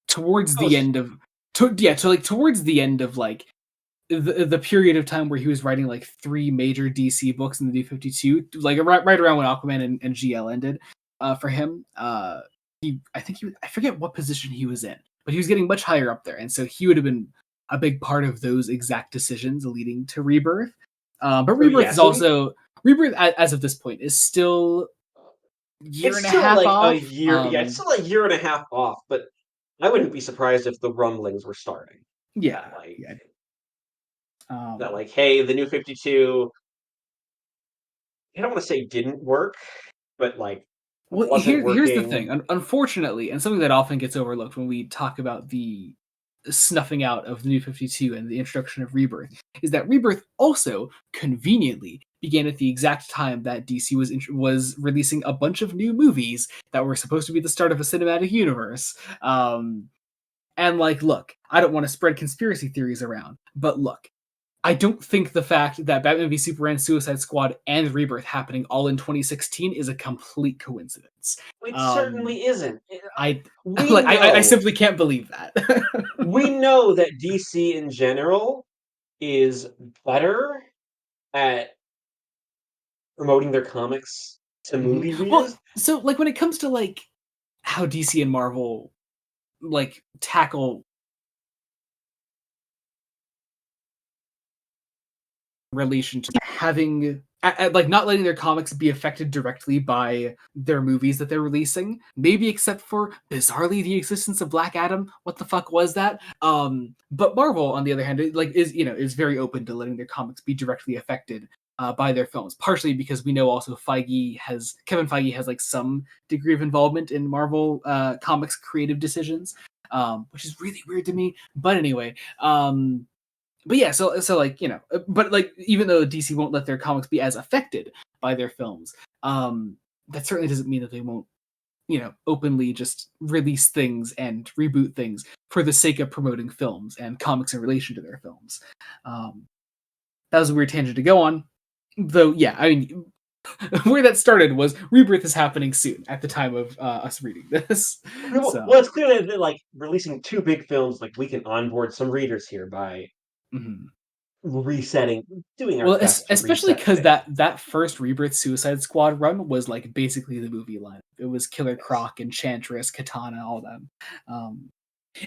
Towards Oh, the end of towards the end of like the period of time where he was writing like three major DC books in the New 52, like right around when Aquaman and GL ended, for him, I forget what position he was in, but he was getting much higher up there, and so he would have been a big part of those exact decisions leading to Rebirth. But so Rebirth yeah, is so we also Rebirth as of this point is still year it's and a still half like a off. year. Yeah, it's still a year and a half off, but I wouldn't be surprised if the rumblings were starting. Yeah, That like yeah. that Um, like, hey, the New 52. I don't want to say didn't work, but like well, wasn't here's the thing. working. Unfortunately, and something that often gets overlooked when we talk about the snuffing out of the New 52 and the introduction of Rebirth, is that Rebirth also conveniently began at the exact time that DC was releasing a bunch of new movies that were supposed to be the start of a cinematic universe. And like, look, I don't want to spread conspiracy theories around, but look, I don't think the fact that Batman v Superman, Suicide Squad, and Rebirth happening all in 2016 is a complete coincidence. It Um, certainly isn't. I We like I know simply can't believe that. we know that DC in general is better at promoting their comics to Mhm. movie Well, readers. so like when it comes to like how DC and Marvel like tackle relation to having like not letting their comics be affected directly by their movies that they're releasing, maybe except for bizarrely the existence of Black Adam. What the fuck was that? But Marvel, on the other hand, is very open to letting their comics be directly affected by their films, partially because we know also Kevin Feige has like some degree of involvement in Marvel comics creative decisions, which is really weird to me. But anyway, but yeah, so like, but like, even though DC won't let their comics be as affected by their films, that certainly doesn't mean that they won't, openly just release things and reboot things for the sake of promoting films and comics in relation to their films. That was a weird tangent to go on, though. Yeah, I mean, where that started was Rebirth is happening soon at the time of us reading this. So, Well, it's clear that like releasing two big films, like we can onboard some readers here by mhm. resetting, doing our Well, best to especially reset because things. that first Rebirth Suicide Squad run was like basically the movie line. It was Killer Yes. Croc, Enchantress, Katana, all them.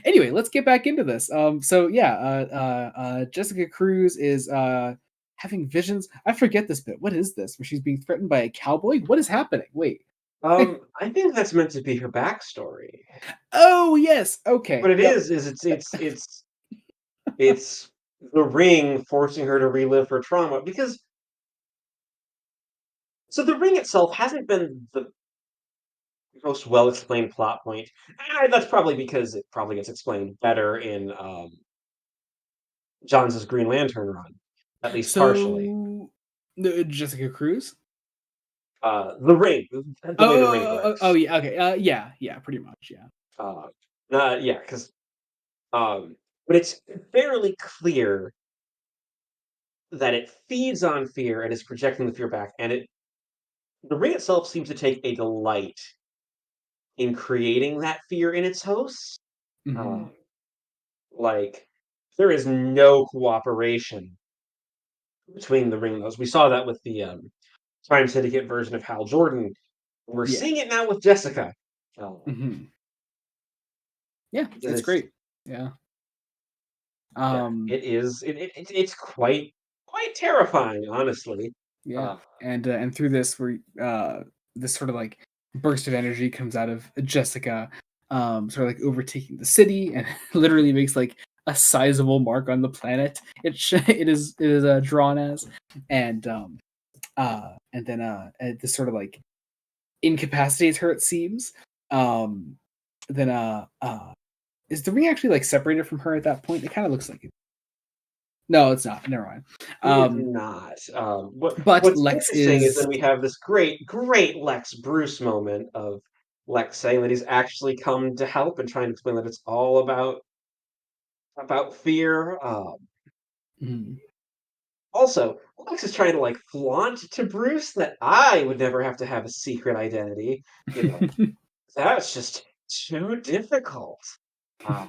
Anyway, let's get back into this. So yeah, Jessica Cruz is having visions. I forget this bit. What is this? Where she's being threatened by a cowboy? What is happening? Wait. I think that's meant to be her backstory. Oh yes. What Okay. it Yep. is it's the ring forcing her to relive her trauma because so the ring itself hasn't been the most well explained plot point. That's probably because it probably gets explained better in Johns' Green Lantern run, at least partially. So Jessica Cruz. The ring, the way the ring Oh works. yeah. Okay. Yeah. Pretty much. Yeah. Uh, yeah, because um, but it's fairly clear that it feeds on fear and is projecting the fear back, and the ring itself seems to take a delight in creating that fear in its hosts. Hmm. Um, like there is no cooperation between the ring and those. We saw that with the Crime Syndicate version of Hal Jordan. We're Yeah. seeing it now with Jessica. Hmm. Yeah. And It's it's great. Yeah. yeah, Um. it is. It's quite terrifying, honestly. Yeah. Uh, And through this, where this sort of like burst of energy comes out of Jessica, sort of like overtaking the city, and literally makes like a sizable mark on the planet. It is drawn as, and then this sort of like incapacitates her. It seems. Then is the ring actually like separated from her at that point? It kind of looks like it. No, it's not. Never mind. it is Um, not. but What's Lex interesting is is then we have this great Lex Bruce moment of Lex saying that he's actually come to help and trying to explain that it's all about fear. mhm. Also, Lex is trying to like flaunt to Bruce that I would never have to have a secret identity. You know, that's just too difficult. Uh,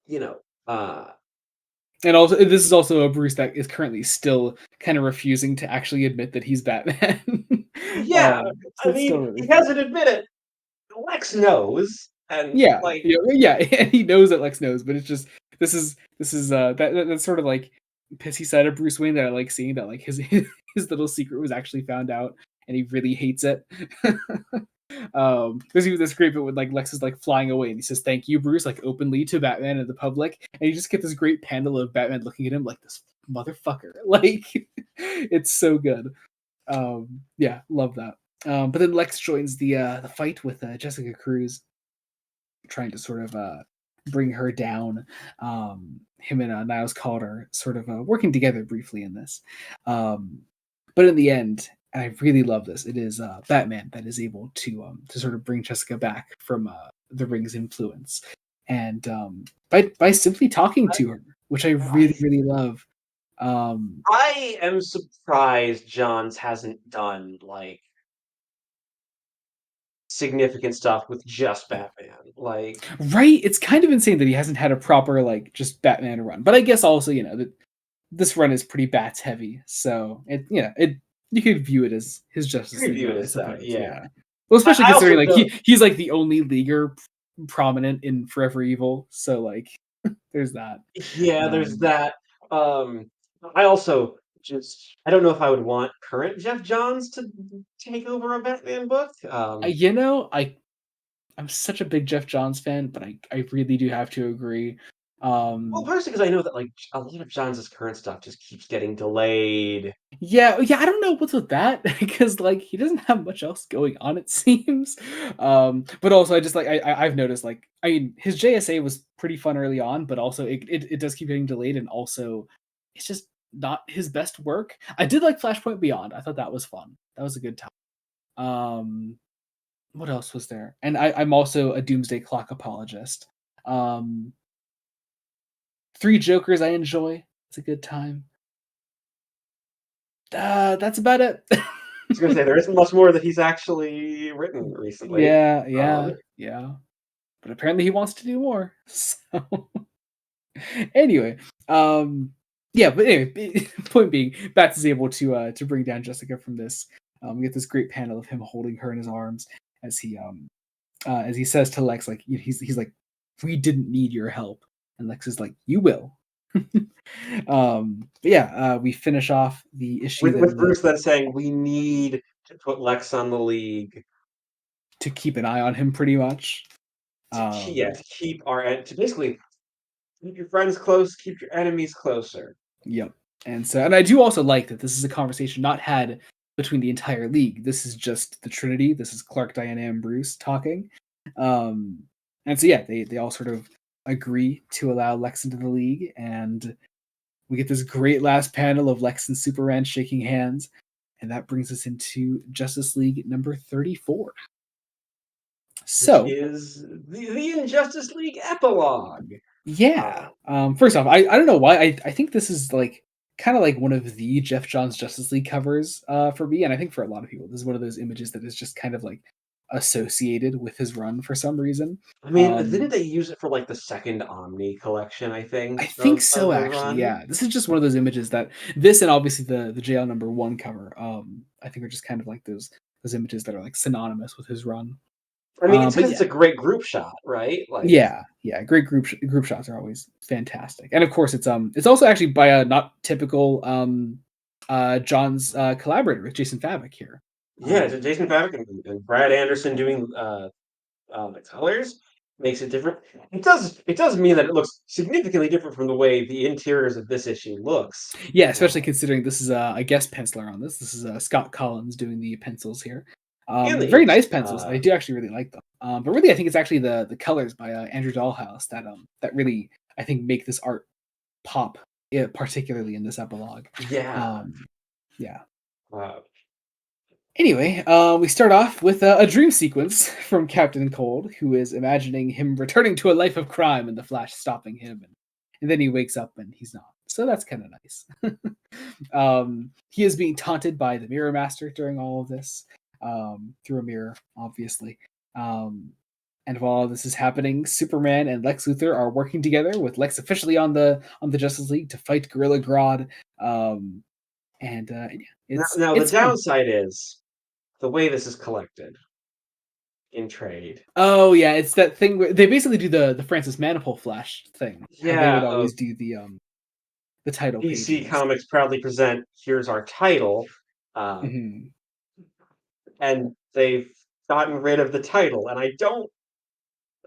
you know, uh, And also, this is also a Bruce that is currently still kind of refusing to actually admit that he's Batman. yeah, So I it's still mean, really he funny. hasn't admitted. Lex knows, and Yeah, like, yeah, and he knows that Lex knows, but it's just this is that's sort of like pissy side of Bruce Wayne that I like seeing, that like his little secret was actually found out, and he really hates it. There's even this great bit when like Lex is like flying away, and he says "Thank you, Bruce," like openly to Batman and the public, and you just get this great panel of Batman looking at him like this motherfucker. Like it's so good. Yeah, love that. But then Lex joins the fight with Jessica Cruz, trying to sort of bring her down. Him and Niles Calder sort of working together briefly in this. But in the end, and I really love this, it is Batman that is able to sort of bring Jessica back from the ring's influence, and by simply talking to her, which I I really really love. Um, I am surprised Johns hasn't done like significant stuff with just Batman. Like, right, it's kind of insane that he hasn't had a proper like just Batman run, but I guess also that this run is pretty bats heavy, so it you could view it as his Justice League review run, it I as that, suppose. yeah. Yeah. Well, especially I considering also like don't. he's like the only leaguer prominent in Forever Evil, so like there's that. Yeah, there's Um, that. Um, I also Just I don't know if I would want current Jeff Johns to take over a Batman book. You know, I'm such a big Jeff Johns fan, but I really do have to agree. Well, Um, partially because I know that like a lot of Johns' current stuff just keeps getting delayed. yeah, I don't know what's with that because like he doesn't have much else going on, it seems. But also I just like I've noticed like I mean his JSA was pretty fun early on, but also it does keep getting delayed, and also it's just not his best work. I did like Flashpoint Beyond. I thought that was fun. That was a good time. Um, what else was there? And I'm also a Doomsday Clock apologist. Um, Three Jokers I enjoy. It's a good time. That's about it. I was gonna say there isn't much more that he's actually written recently. Yeah, Um, yeah. But apparently he wants to do more. So anyway, yeah, but anyway, point being, Bats is able to bring down Jessica from this. We get this great panel of him holding her in his arms as he says to Lex, like he's like, "We didn't need your help," and Lex is like, "You will." But yeah, we finish off the issue with then Bruce then saying we need to put Lex on the League to keep an eye on him, pretty much. to keep to basically keep your friends close, keep your enemies closer. Yep. And I do also like that this is a conversation not had between the entire league. This is just the Trinity. This is Clark, Diana, and Bruce talking. Um, and so yeah, they all sort of agree to allow Lex into the league, and we get this great last panel of Lex and Superman shaking hands, and that brings us into Justice League number 34. Which So is the Injustice League epilogue. yeah. Uh, First off, I don't know why I think this is like kind of like one of the Jeff Johns Justice League covers for me, and I think for a lot of people, this is one of those images that is just kind of like associated with his run for some reason. I mean, didn't Um, they use it for like the second Omni collection? I think I think of so, the actually. run. Yeah, this is just one of those images that this and obviously the JL number one cover. I think are just kind of like those images that are like synonymous with his run. I mean, it's But because it's yeah, a great group shot, right? Like, yeah, great group shots are always fantastic, and of course it's also actually by a not typical John's collaborator with Jason Fabok here. yeah, Um, Jason Patrick and Brad Anderson doing the colors makes it different. It does mean that it looks significantly different from the way the interiors of this issue looks. yeah, Uh, especially considering this is a guest penciler on this. This is Scott Collins doing the pencils here. and the Very inks. nice pencils. I do actually really like them. But really, I think it's actually the colors by Andrew Dahlhaus that really I think make this art pop, particularly in this epilogue. Yeah. Um, yeah. Uh, Anyway, we start off with a dream sequence from Captain Cold, who is imagining him returning to a life of crime and the Flash stopping him. And then he wakes up and he's not. So that's kind of nice. He is being taunted by the Mirror Master during all of this, through a mirror, obviously. Um, and while this is happening, Superman and Lex Luthor are working together, with Lex officially on the Justice League to fight Gorilla Grodd. Um, and yeah, now the it's fun. downside is the way this is collected in trade. Oh yeah, it's that thing where they basically do the Francis Manapul Flash thing. How they Yeah, would of always do the title DC pages. Comics proudly present here's our title, uh, Hmm. and they've gotten rid of the title, and I don't.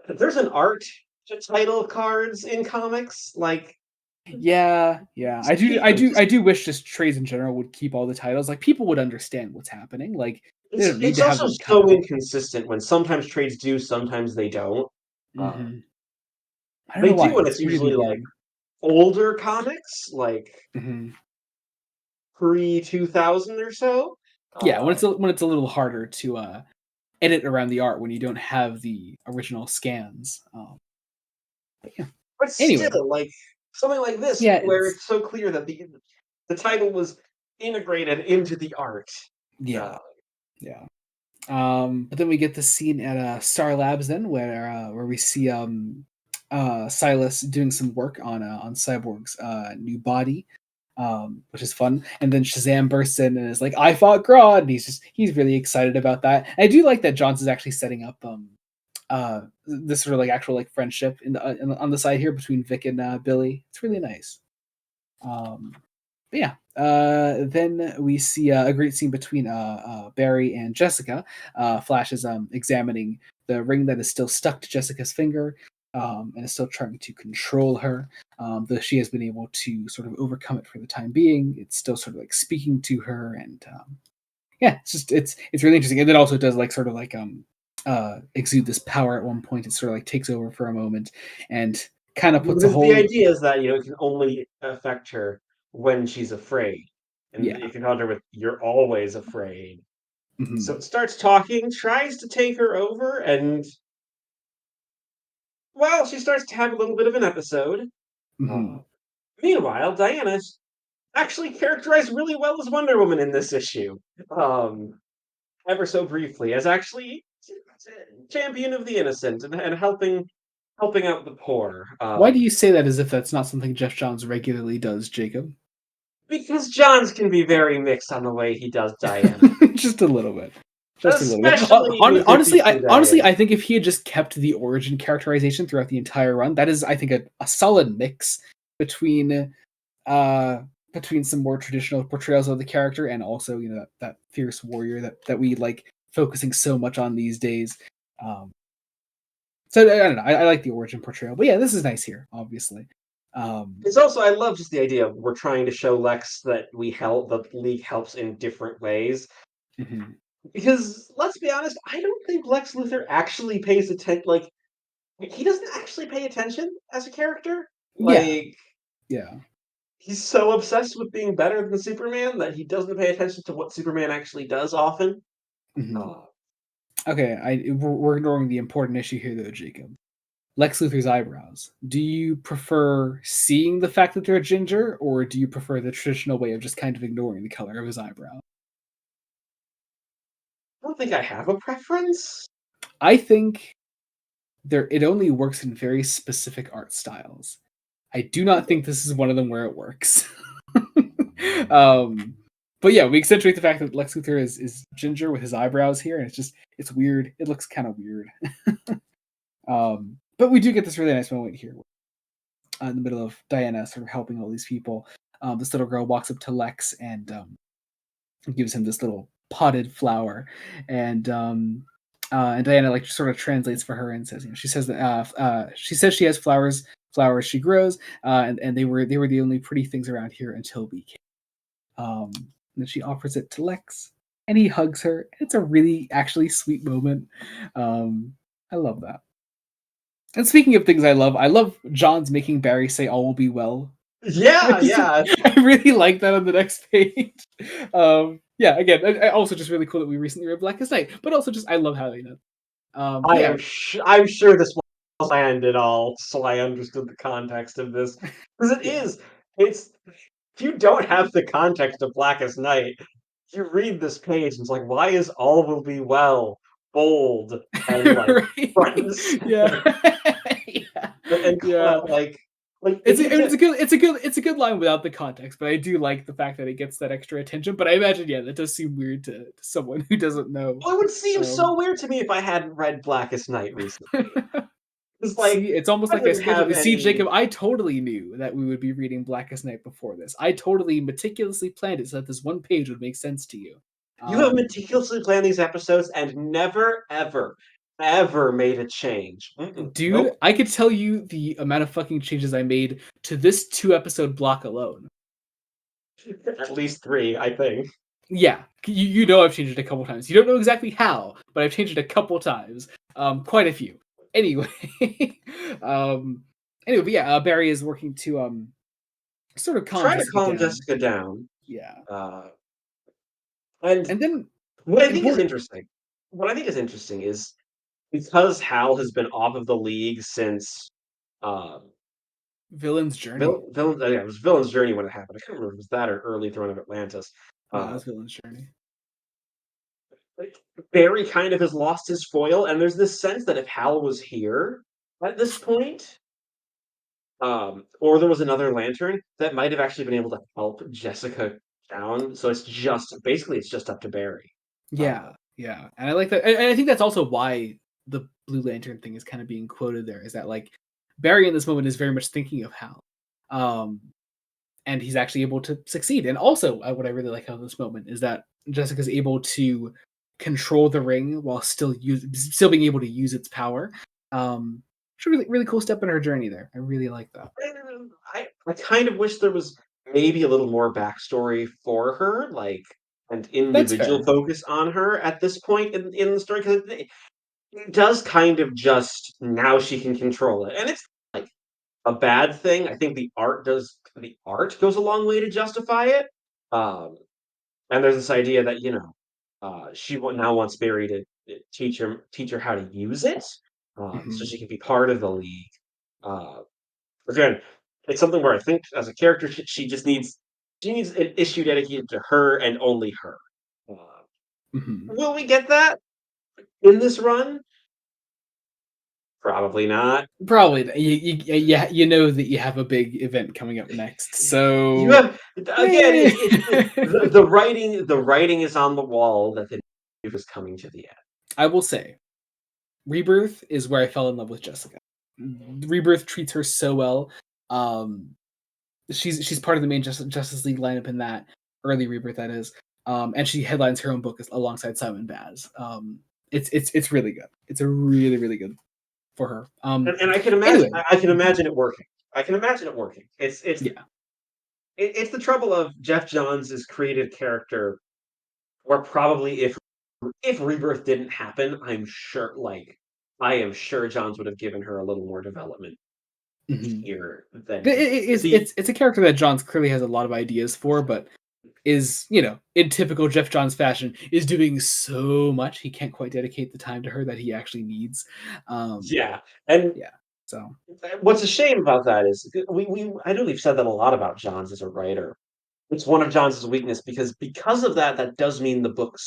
There's an art to title cards in comics, like Yeah. just keep them. I do wish just trades in general would keep all the titles. Like people would understand what's happening. Like they don't need It's to have also them cut so out. inconsistent when sometimes trades do, sometimes they don't. Uh, Hmm. I don't they know why. do, and It's it's really usually like weird. older comics, like Hmm. pre 2000 or so. Yeah, Uh, when it's a little harder to edit around the art when you don't have the original scans. But yeah. but Anyway, still, like something like this, yeah, where it's it's so clear that the title was integrated into the art. Uh, yeah, yeah. But then we get the scene at Star Labs then where we see Silas doing some work on Cyborg's new body, which is fun. And then Shazam bursts in and is like, "I fought Grodd," and he's really excited about that. And I do like that Johns is actually setting up this sort of like actual like friendship on the side here between Vic and Billy. It's really nice. Um, yeah, then we see a great scene between Barry and Jessica. Flash is examining the ring that is still stuck to Jessica's finger, and is still trying to control her. Though she has been able to sort of overcome it for the time being, it's still sort of like speaking to her, and yeah, it's really interesting. And then also it does like sort of like exude this power at one point. It sort of like takes over for a moment and kind of puts a Because the whole idea is that, it can only affect her when she's afraid, and yeah. you can counter with, "You're always afraid." So Mhm, it starts talking, tries to take her over, and, well, she starts to have a little bit of an episode. Uh, mhm. Meanwhile, Diana's actually characterized really well as Wonder Woman in this issue. Um, Ever so briefly, as actually champion of the innocent and helping out the poor. Why do you say that as if that's not something Jeff Johns regularly does, Jacob? Because Johns can be very mixed on the way he does Diana, Just a little bit. Just a little bit. especially with Honestly, 52 honestly, Days. I think if he had just kept the origin characterization throughout the entire run, that is, I think, a solid mix between uh between some more traditional portrayals of the character and also that fierce warrior that we like focusing so much on these days. Um, so I don't know. I like the origin portrayal, but yeah, this is nice here, obviously. Um, It's also I love just the idea of we're trying to show Lex that the League helps in different ways. mhm. Because let's be honest, I don't think Lex Luthor actually pays attention. Like he doesn't actually pay attention as a character. Yeah, Like yeah. he's so obsessed with being better than Superman that he doesn't pay attention to what Superman actually does often. Mhm. Uh, Okay, we're ignoring the important issue here, though, Jacob. Lex Luthor's eyebrows. Do you prefer seeing the fact that they're ginger, or do you prefer the traditional way of just kind of ignoring the color of his eyebrow? I don't think I have a preference. I think it only works in very specific art styles. I do not think this is one of them where it works. um, but yeah, we accentuate the fact that Lex Luthor is ginger with his eyebrows here, and it's weird. It looks kind of weird. But we do get this really nice moment here in the middle of Diana sort of helping all these people. This little girl walks up to Lex and gives him this little potted flower, and Diana like sort of translates for her and says, she says that she says she has flowers she grows, and they were the only pretty things around here until we came. And then she offers it to Lex, and he hugs her. It's a really actually sweet moment. Um, I love that. And speaking of things I love John's making Barry say "all will be well." I Yeah, just yeah. I really like that on the next page. Yeah, again, also just really cool that we recently read Blackest Night, but also just I love how they know. But yeah, I'm sure this was planned at all, so I understood the context of this. Because it yeah, is. It's if you don't have the context of Blackest Night, you read this page and it's like, why is all will be well bold and like right, friends yeah, yeah, and called yeah. out like they need to It's a good line without the context, but I do like the fact that it gets that extra attention. But I imagine, yeah, that does seem weird to someone who doesn't know. well, it would seem Um, so weird to me if I hadn't read Blackest Night recently. It's like See, it's almost I like I wouldn't scheduled have it. See, any Jacob, I totally knew that we would be reading Blackest Night before this. I totally meticulously planned it so that this one page would make sense to you. you have Um, meticulously planned these episodes and never, ever, ever made a change. Mm-mm. Dude, Nope. I could tell you the amount of fucking changes I made to this 2 episode block alone. At least 3, I think. Yeah, you know I've changed it a couple times. You don't know exactly how, but I've changed it a couple times. Quite a few. Anyway, um, anyway, but yeah, Barry is working to sort of calm Try to Jessica calm down. Jessica down. Yeah, Uh, and and then what I think is important interesting what I think is interesting is because Hal has been off of the league since, um, villain's journey. Yeah, it was Villain's Journey when it happened. I can't remember if it was that or early Throne of Atlantis. No, Uh, that's villain's journey. like, Barry kind of has lost his foil, and there's this sense that if Hal was here at this point, or there was another lantern that might have actually been able to help Jessica down. So it's just up to Barry. Uh, Yeah, yeah, and I like that, and I think that's also why the Blue Lantern thing is kind of being quoted there. Is that like Barry in this moment is very much thinking of Hal, um, and he's actually able to succeed. And also, what I really like about this moment is that Jessica's able to control the ring while still being able to use its power. It's a really really cool step in her journey there. I really like that. I kind of wish there was maybe a little more backstory for her, like, and That's individual fair. focus on her at this point in the story, because it does kind of just now she can control it, and it's like a bad thing. I think the art goes a long way to justify it. Um, and there's this idea that, she now wants Barry to teach her how to use it, so Mhm. she can be part of the league. Uh, Again, it's something where I think as a character, she needs an issue dedicated to her and only her. Uh, Mhm. will we get that in this run? Probably not. Probably you know that you have a big event coming up next, You so have again, eh. the writing is on the wall that the narrative is coming to the end. I will say, Rebirth is where I fell in love with Jessica. Rebirth treats her so well. Um, she's part of the main Justice League lineup in that early Rebirth that is, and she headlines her own book alongside Simon Baz. It's really good. It's a really really good for her. And I can imagine Anyway, I can imagine it working. I can imagine it working. yeah. It's the trouble of Jeff Johns' creative character, where probably if Rebirth didn't happen, I am sure Johns would have given her a little more development Mhm. here than It, he it, did. 'Cause it's it's it's a character that Johns clearly has a lot of ideas for, but is, in typical Jeff Johns fashion, is doing so much he can't quite dedicate the time to her that he actually needs. Um, yeah, and yeah. So. what's a shame about that is I know we've said that a lot about Johns as a writer. It's one of Johns' weakness because of that, that does mean the book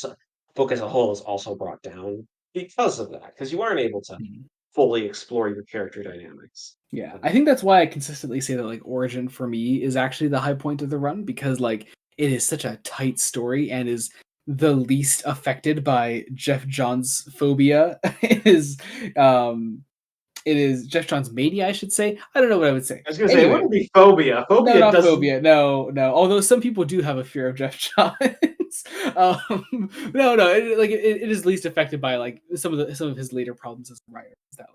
as a whole is also brought down because of that, because you aren't able to Mhm. fully explore your character dynamics. Yeah, I think that's why I consistently say that like Origin for me is actually the high point of the run because like it is such a tight story and is the least affected by Jeff Johns phobia is um it is Jeff Johns mania, I should say. I don't know what I would say. I was gonna say, it Anyway, wouldn't be phobia. no, Phobia not doesn't. phobia. No, no. Although some people do have a fear of Jeff Johns. No, no. It is least affected by like some of his later problems as a writer. Is that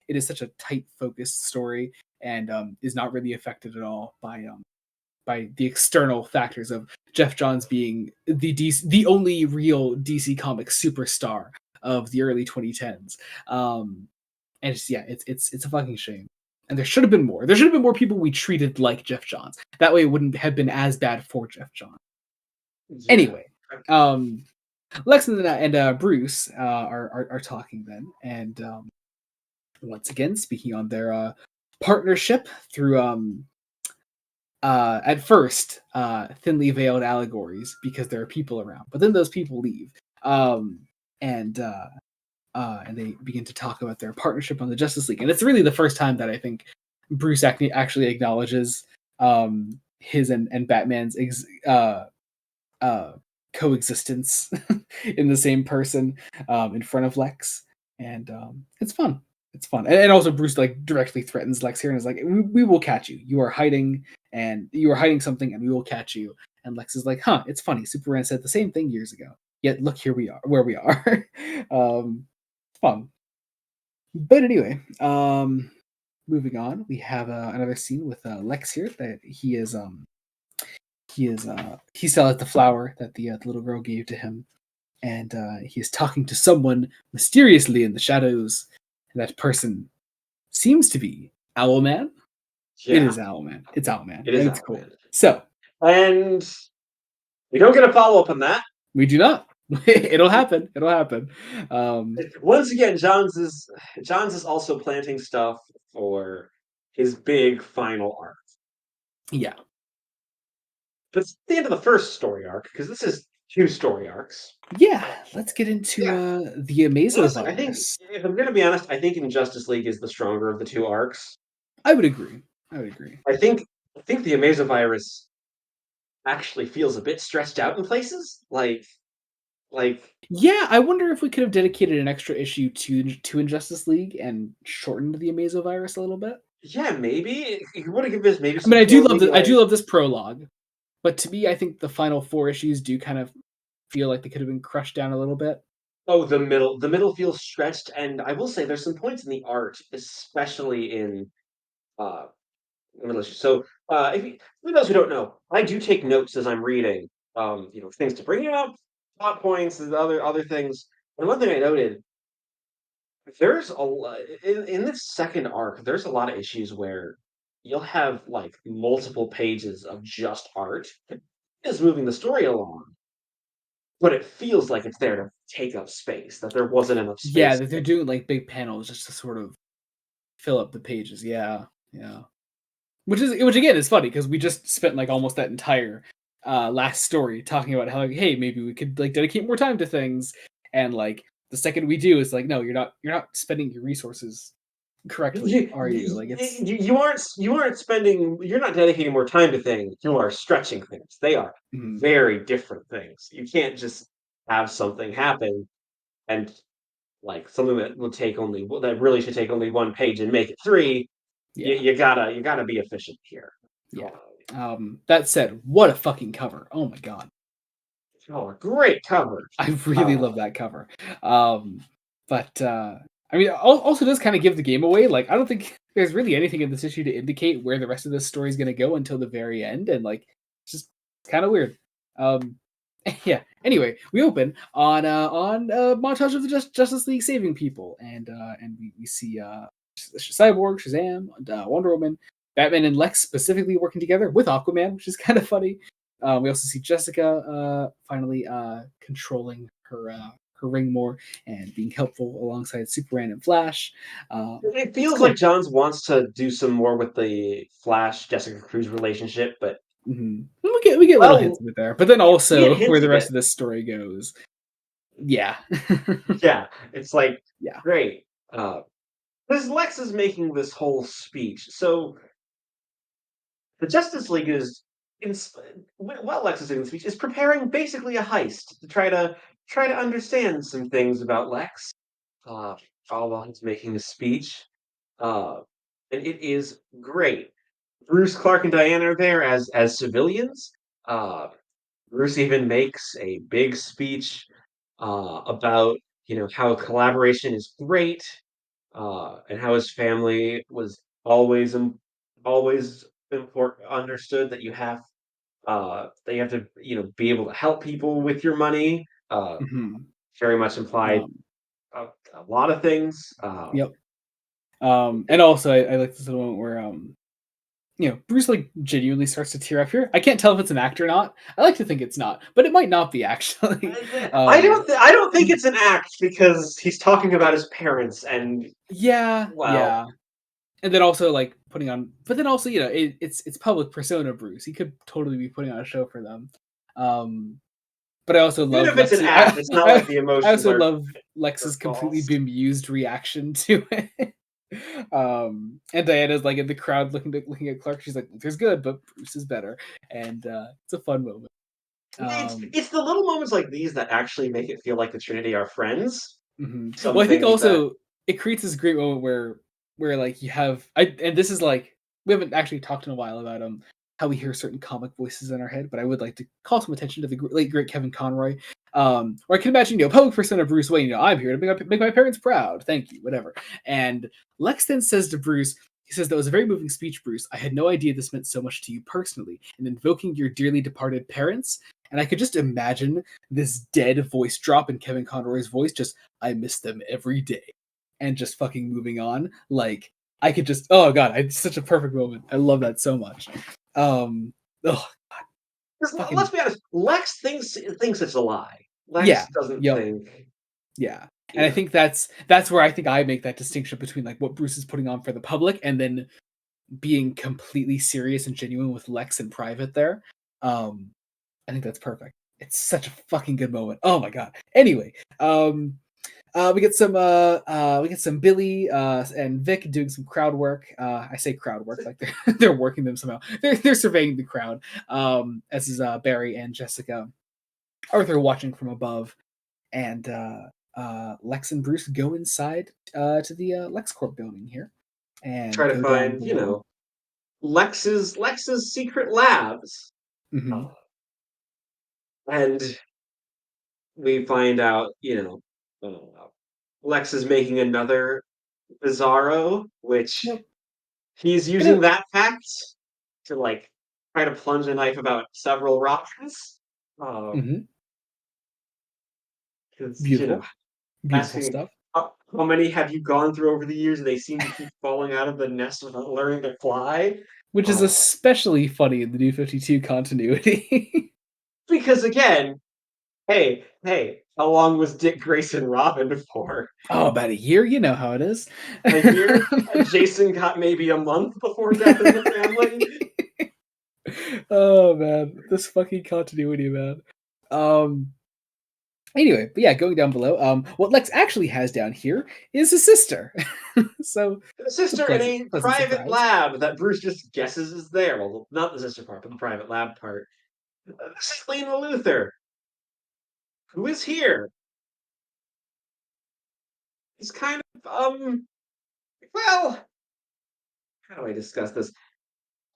it is such a tight focused story and is not really affected at all by the external factors of Jeff Johns being the only real DC Comics superstar of the early 2010s. And it's a fucking shame. And there should have been more. There should have been more people we treated like Jeff Johns. That way, it wouldn't have been as bad for Jeff Johns. Yeah. Anyway, um, Lex and Bruce are talking then, and once again speaking on their partnership through at first thinly veiled allegories because there are people around, but then those people leave, um, and and they begin to talk about their partnership on the Justice League, and it's really the first time that I think Bruce actually acknowledges his and Batman's uh, coexistence in the same person in front of Lex, and it's fun. It's fun, and also Bruce like directly threatens Lex here and is like, we will catch you. You are hiding, and you are hiding something, and we will catch you." And Lex is like, "Huh? It's funny. Superman said the same thing years ago. Yet look, here we are, where we are." Fun, but anyway, moving on, we have another scene with Lex here that he still has the flower that the little girl gave to him, and he is talking to someone mysteriously in the shadows. And that person seems to be Owlman. It Yeah, is Owlman. It's Owlman, it is and it's cool. Owlman. So And we don't get a follow-up on that. we do not. It'll happen. It'll happen. Um, Once again, Johns is also planting stuff for his big final arc. yeah, But it's the end of the first story arc, because this is 2 story arcs. yeah. Let's get into Yeah. the Amazo Honestly, I think virus. if I'm gonna be honest, I think Injustice League is the stronger of the 2 arcs. I would agree. I would agree. I think the Amazovirus actually feels a bit stretched out in places. Like Yeah, I wonder if we could have dedicated an extra issue to Injustice League and shortened the Amazo virus a little bit. Yeah, maybe you want to give this maybe I mean, some more, maybe I do like love this prologue, but to me, I think the final 4 issues do kind of feel like they could have been crushed down a little bit. oh, the middle feels stretched, and I will say there's some points in the art, especially in uh middle issue. So if you, for those who don't know, I do take notes as I'm reading. Things to bring up, plot points, and other things. And one thing I noted, there's a lot in this second arc. There's a lot of issues where you'll have like multiple pages of just art, is moving the story along, but it feels like it's there to take up space. That there wasn't enough Yeah, space. that they're doing, like, big panels just to sort of fill up the pages. Yeah, yeah. Which again is funny because we just spent, like, almost that entire, last story talking about how, like, "Hey, maybe we could, like, dedicate more time to things," and, like, the second we do, it's like, "No, you're not spending your resources correctly, are you?" Like, it's You aren't spending, you're not dedicating more time to things. You are stretching things. They are mhm, very different things. You can't just have something happen and like something that will take only that really should take only one page and make it three. yeah, You gotta be efficient here. yeah. Oh, That said, what a fucking cover. Oh my god. oh, a great cover. I really Uh, love that cover. Um, but I mean, also does kind of give the game away. Like, I don't think there's really anything in this issue to indicate where the rest of this story is going to go until the very end, and like, it's just kind of weird. Um, yeah. Anyway, we open on a montage of the Justice League saving people, and we see Cyborg, Shazam, Wonder Woman, Batman, and Lex specifically working together with Aquaman, which is kind of funny. We also see Jessica finally controlling her ring more and being helpful alongside Superman and Flash. it It's feels like cool. Johns wants to do some more with the Flash Jessica Cruz relationship, but We get little hints well, of it there, but then we get also where hints the of rest it. of this story goes, yeah, Yeah, it's like yeah, great. Uh, because Lex is making this whole speech, so the Justice League is, in, while Lex is doing the speech, is preparing basically a heist to try to understand some things about Lex. Uh, all while he's making a speech, uh, and it is great. Bruce, Clark, and Diana are there as civilians. Uh, Bruce even makes a big speech about how collaboration is great, and how his family was always important, understood that you have to be able to help people with your money. hmm Very much implied um, a, a lot of things. yep. And also I like this little moment where Bruce like genuinely starts to tear up here. I can't tell if it's an act or not. I like to think it's not, but it might not be actually. I don't think it's an act because he's talking about his parents and Yeah, well, yeah. And then also like putting on, but then also it's public persona Bruce. He could totally be putting on a show for them. Um, but I also even love if it's an Lex's. act, it's not like the I emotions also love are Lex's completely false. bemused reaction to it. And Diana's like in the crowd looking at Clark. She's like, "There's good, but Bruce is better," and it's a fun moment. Um, It's the little moments like these that actually make it feel like the Trinity are friends. Some Well, I think things that also it creates this great moment where like you have and this is like we haven't actually talked in a while about how we hear certain comic voices in our head, but I would like to call some attention to the late great Kevin Conroy. Or I can imagine public persona Bruce Wayne. I'm here to make my parents proud. Thank you, whatever. And Lex then says to Bruce. He says, "That was a very moving speech, Bruce. I had no idea this meant so much to you personally. And invoking your dearly departed parents. And I could just imagine this dead voice drop in Kevin Conroy's voice, just I miss them every day, and just fucking moving on. Like I could just, oh god, it's such a perfect moment. I love that so much. Oh, 'cause let's fucking be honest, Lex thinks it's a lie. yeah, Lex doesn't yep, think, yeah. And you I know. think that's where I think I make that distinction between like what Bruce is putting on for the public and then being completely serious and genuine with Lex in private there. Um, I think that's perfect. It's such a fucking good moment. Oh my god. Anyway, we get some Billy and Vic doing some crowd work. I say crowd work like they're they're working them somehow. They're surveying the crowd. As is Barry and Jessica. Arthur watching from above, and Lex and Bruce go inside to the LexCorp building here. and Try to go down find, below. Lex's secret labs. Hmm. Uh, and we find out, Lex is making another Bizarro, which Yep. he's And it, using that fact to like try to plunge a knife about several rocks. Um, mhm. because Beautiful, beautiful asking stuff. how many have you gone through over the years, and they seem to keep falling out of the nest without learning to fly. Which is Uh, especially funny in the New 52 continuity. because again, hey, how long was Dick Grayson Robin for? Oh, about a year. You know how it is. A year? Jason got maybe a month before Death in the Family? Oh man, this fucking continuity, man. Um. Anyway, but yeah, going down below. What Lex actually has down here is a sister. So The it's a sister in a pleasant private surprise. lab that Bruce just guesses is there. Well, not the sister part, but the private lab part. This is Lena Luthor, who is here. He's kind of, well, how do I discuss this?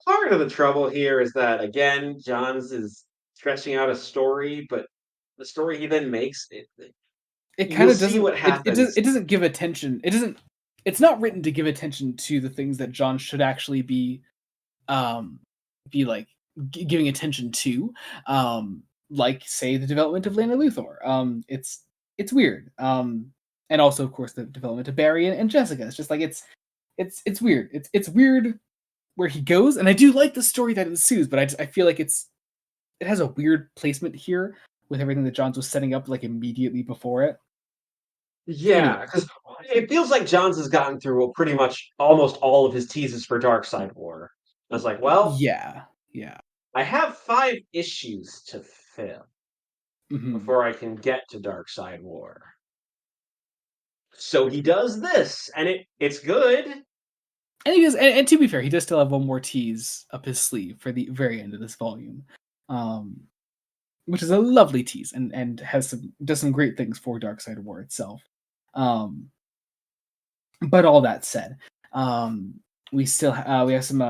Part of the trouble here is that, again, Johns is stretching out a story, but the story he then makes, It you'll kind of see doesn't. what happens. It doesn't give attention. It doesn't. It's not written to give attention to the things that John should actually um be like giving attention to, like say the development of Lena Luthor. It's weird. And also of course the development of Barry and Jessica. It's just like it's weird. It's weird where he goes, and I do like the story that ensues, but I feel like it has a weird placement here with everything that Johns was setting up like immediately before it. Yeah, Anyway, because it feels like Johns has gotten through pretty much almost all of his teases for Dark Side War. I was like, well, yeah, yeah. I have 5 issues to fill Hmm. before I can get to Dark Side War. So he does this, and it's good. And he does, and to be fair, he does still have one more tease up his sleeve for the very end of this volume, um, which is a lovely tease and has some does some great things for Darkseid War itself. Um, but all that said, um, we have some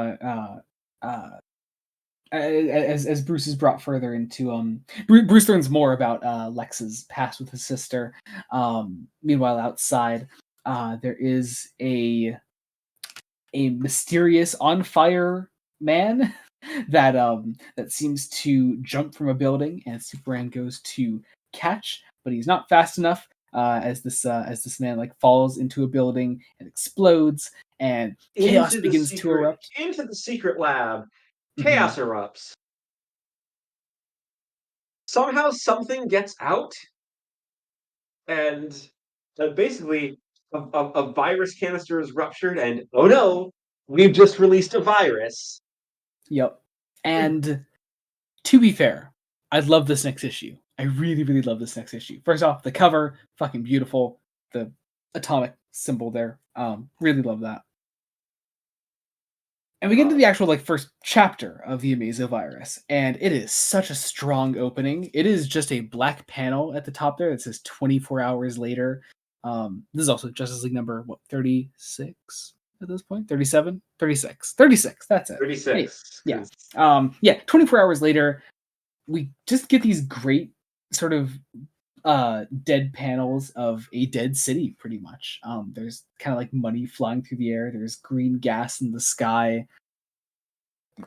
as Bruce is brought further into Bruce learns more about Lex's past with his sister. Meanwhile, outside, there is a mysterious on fire man that seems to jump from a building, and Superman goes to catch, but he's not fast enough. As this man like falls into a building and explodes, and chaos begins to erupt. Into the secret lab. Hmm. Chaos erupts. Somehow something gets out, and basically a virus canister is ruptured, and oh no, we've just released a virus. Yep. And to be fair, I love this next issue. I really, really love this next issue. First off, the cover, fucking beautiful. The atomic symbol there. Really love that. And we get into Uh, the actual like first chapter of the Amazo virus, and it is such a strong opening. It is just a black panel at the top there that says 24 hours later. This is also Justice League number what 36 at this point? 37? 36. 36, that's it. Hey, 36. yeah. 'Cause Yeah, 24 hours later, we just get these great sort of dead panels of a dead city pretty much. There's kind of like money flying through the air, there's green gas in the sky.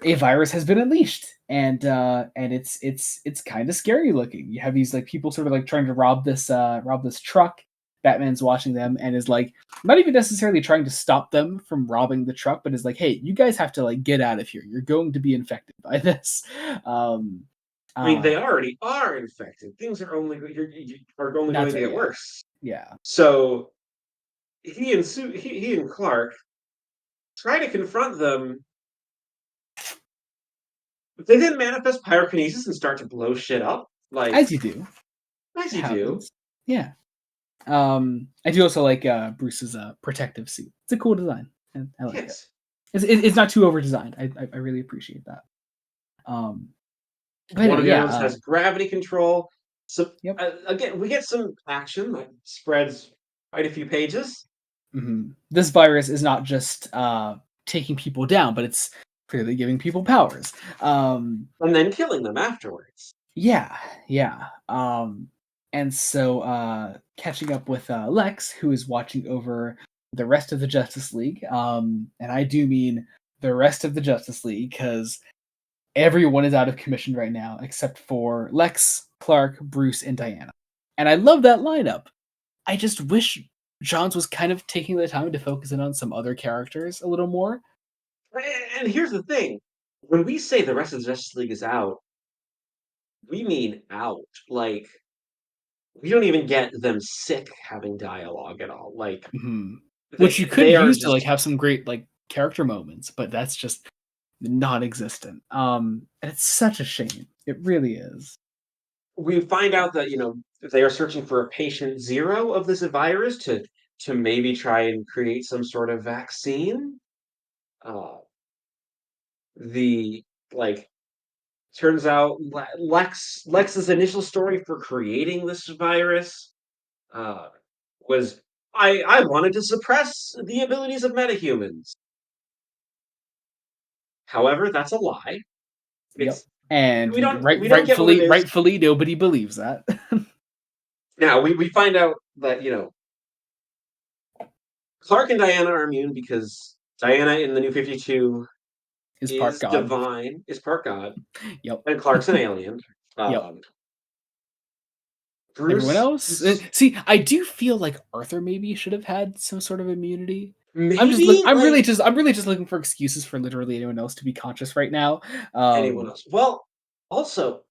A virus has been unleashed, and it's kind of scary looking. You have these like people sort of like trying to rob this truck. Batman's watching them and is like not even necessarily trying to stop them from robbing the truck, but is like, hey, you guys have to like get out of here, you're going to be infected by this. um I mean, uh they already are infected. Things are are only going that's to right, get yeah, worse. yeah. So he and Clark try to confront them. But they then manifest pyrokinesis and start to blow shit up, like As you do, as it you do. happens. Yeah. I do also like Bruce's protective suit. It's a cool design. I like it. Yes. It's not too over designed. I really appreciate that. Um, but One anyway, of the other yeah. ones has gravity control. So Yep. again, we get some action that spreads quite a few pages. This virus is not just taking people down, but it's clearly giving people powers. And then killing them afterwards. Yeah, yeah. And so catching up with Lex, who is watching over the rest of the Justice League, and I do mean the rest of the Justice League, because everyone is out of commission right now except for Lex, Clark, Bruce, and Diana. And I love that lineup. I just wish Johns was kind of taking the time to focus in on some other characters a little more. And here's the thing: when we say the rest of the Justice League is out, we mean out. Like we don't even get them sick having dialogue at all. Like Mhm. Which you could they are use to like just. have some great like character moments, but that's just non-existent. And it's such a shame. It really is. We find out that they are searching for a patient zero of this virus to maybe try and create some sort of vaccine. Uh, the like turns out Lex's initial story for creating this virus uh, was I wanted to suppress the abilities of metahumans. However, that's a lie. Yep. It's And we don't get what it rightfully, is. rightfully, nobody believes that. Now we find out that Clark and Diana are immune because Diana in the New 52 Is part is God. divine, is part god, Yep. and Clark's an alien. Yep. Um, Everyone Bruce else, see, I do feel like Arthur maybe should have had some sort of immunity. maybe like I'm really just looking for excuses for literally anyone else to be conscious right now. anyone else. Well, also,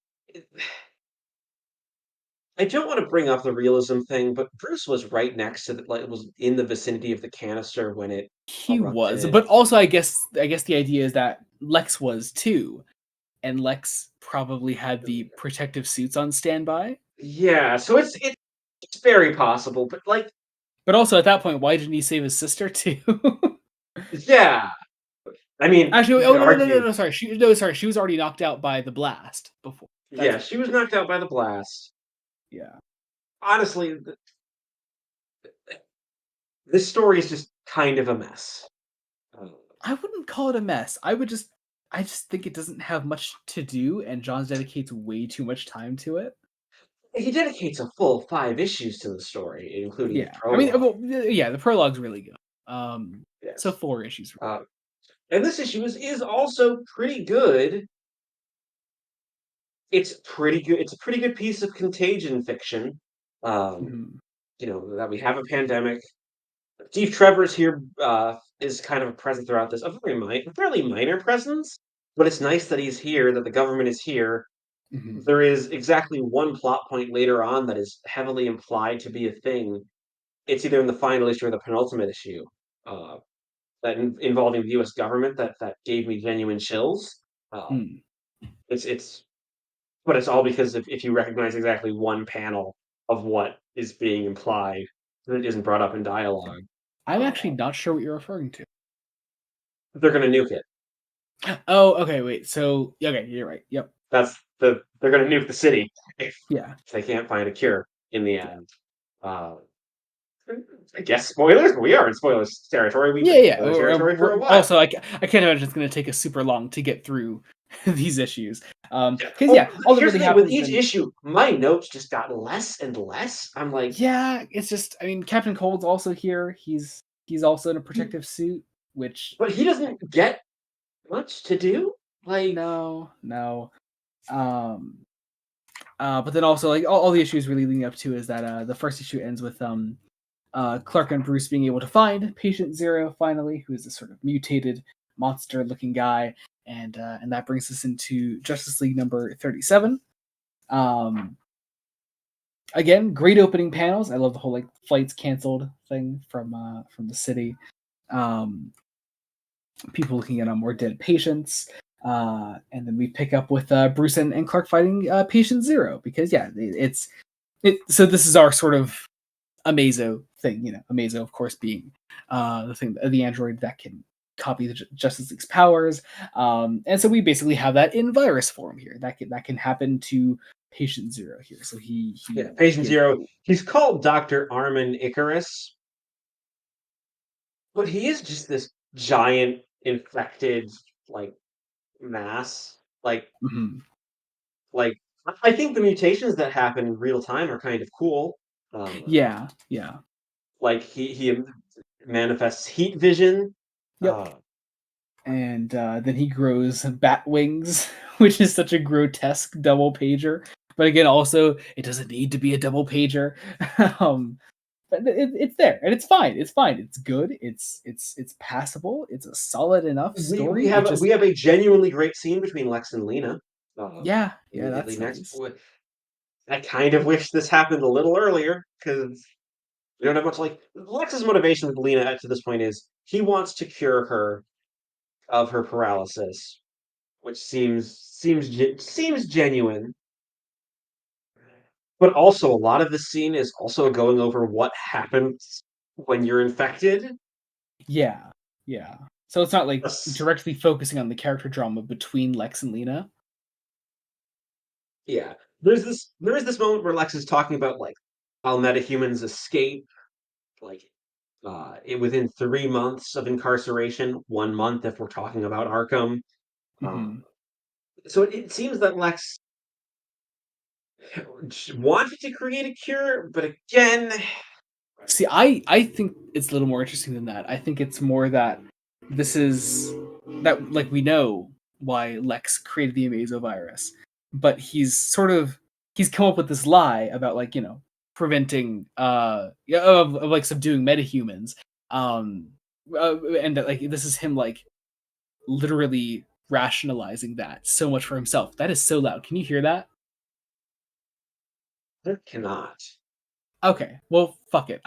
I don't want to bring up the realism thing, but Bruce was right next to like was in the vicinity of the canister when it He was, erupted. but also I guess the idea is that Lex was too, and Lex probably had the protective suits on standby. Yeah, so it's very possible, but like, But also at that point, why didn't he save his sister too? yeah, I mean, Actually, you oh could no no no no argue, no sorry, she was already knocked out by the blast before. That's yeah, she was knocked out by the blast. yeah. Honestly, this story is just kind of a mess. Uh, I wouldn't call it a mess. I just think it doesn't have much to do, and Johns dedicates way too much time to it. he dedicates a full 5 issues to the story, including the Yeah, I mean, prologue. well, yeah, the prologue's really good. So Yes. 4 issues. Uh, and this issue is also pretty good. It's pretty good. It's a pretty good piece of contagion fiction. Um, Mhm. that we have a pandemic. Steve Trevor's here is kind of a presence throughout this, a fairly minor presence, but it's nice that he's here, that the government is here. Mhm. There is exactly one plot point later on that is heavily implied to be a thing. It's either in the final issue or the penultimate issue. Uh, involving the U.S. government that gave me genuine chills. Uh, Mm. it's but it's all because if you recognize exactly one panel of what is being implied that isn't brought up in dialogue, I'm uh, actually not sure what you're referring to. they're going to nuke it. Oh, okay, wait. So, okay, you're right. Yep. They're going to nuke the city if Yeah. they can't find a cure in the Yeah. end. Uh, I guess spoilers. We are in spoilers territory. We've Yeah, been in yeah. spoiler territory for a while. Also, I can't imagine it's going to take us super long to get through these issues. Yeah. Because Oh, yeah, all that here's the really thing: with happens each then. issue, my notes just got less and less. I'm like, Yeah, it's just. I mean, Captain Cold's also here. He's also in a protective suit, which but he doesn't get much to do. Like, no, no. Um, but then also like all the issues really leading up to is that the first issue ends with Clark and Bruce being able to find Patient Zero finally, who is this sort of mutated monster-looking guy, and that brings us into Justice League number 37. Um, Again, great opening panels. I love the whole like flights canceled thing from the city. Um, People looking at more dead patients. And then we pick up with Bruce and Clark fighting Patient Zero because yeah, so this is our sort of Amazo thing, Amazo of course being the android that can copy the Justice League's powers, and so we basically have that in virus form here. That can happen to Patient Zero here. So he yeah, Patient he is Zero. He's called Dr. Armin Icarus. but he is just this giant infected like mass. Mhm. Like I think the mutations that happen in real time are kind of cool. Yeah, yeah. Like he manifests heat vision. Yep. Uh, And then he grows bat wings, which is such a grotesque double pager. But again, also it doesn't need to be a double pager. um, but it's there and it's fine. It's fine. It's good. It's passable. It's a solid enough we story. It have just we have a genuinely great scene between Lex and Lena. yeah yeah Immediately that's next, nice. I kind of wish this happened a little earlier because we don't have much. Like Lex's motivation with Lena to this point is he wants to cure her of her paralysis, which seems genuine. But also, a lot of this scene is also going over what happens when you're infected. Yeah yeah. So it's not like Yes. directly focusing on the character drama between Lex and Lena. Yeah, there is this moment where Lex is talking about like how metahumans escape like within 3 months of incarceration, 1 month if we're talking about Arkham. Uh, Hmm. so it seems that Lex wanted to create a cure, but again, See, I think it's a little more interesting than that. I think it's more that this is that like we know why Lex created the Amazo virus, but he's come up with this lie about like preventing yeah, of like subduing metahumans, um and that like this is him like literally rationalizing that so much for himself. That is so loud. Can you hear that? there cannot. Okay, well, fuck it.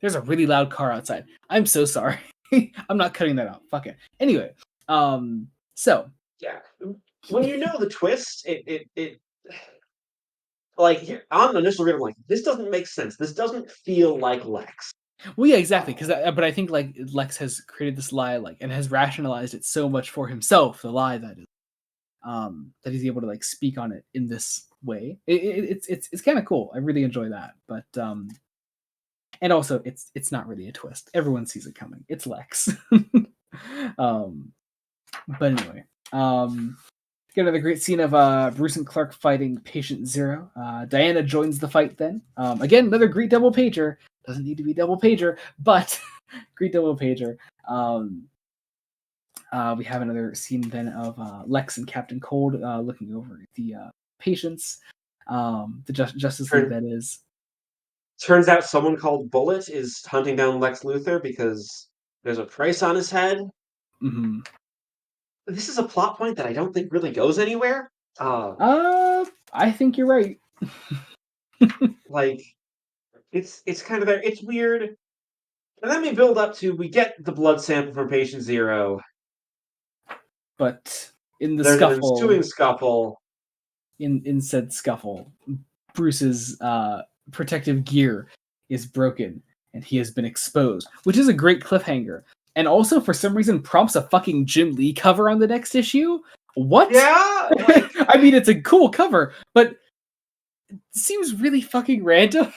There's a really loud car outside. I'm so sorry. I'm not cutting that out. Fuck it. Anyway, so Yeah, when you know the twist, it like on the initial read, I'm like, this doesn't make sense. This doesn't feel like Lex. well, yeah, exactly. Uh, Because but I think like Lex has created this lie, like, and has rationalized it so much for himself. The lie that is, that he's able to like speak on it in this way. It's kind of cool. I really enjoy that. But and also it's not really a twist. Everyone sees it coming. It's Lex. um, but anyway, get another great scene of Bruce and Clark fighting Patient Zero. Diana joins the fight then. Again, another great double pager. Doesn't need to be double pager, but great double pager. Um, we have another scene then of Lex and Captain Cold looking over the patients. The Justice League, turn, that is. turns out someone called Bullet is hunting down Lex Luthor because there's a price on his head. Hmm. This is a plot point that I don't think really goes anywhere. Uh, I think you're right. like it's kind of there. It's weird. And then we build up to we get the blood sample from patient zero. But in the There's an ensuing scuffle, scuffle. in said scuffle, Bruce's protective gear is broken and he has been exposed, which is a great cliffhanger. And also, for some reason, prompts a fucking Jim Lee cover on the next issue. What? Yeah, like I mean, it's a cool cover, but it seems really fucking random.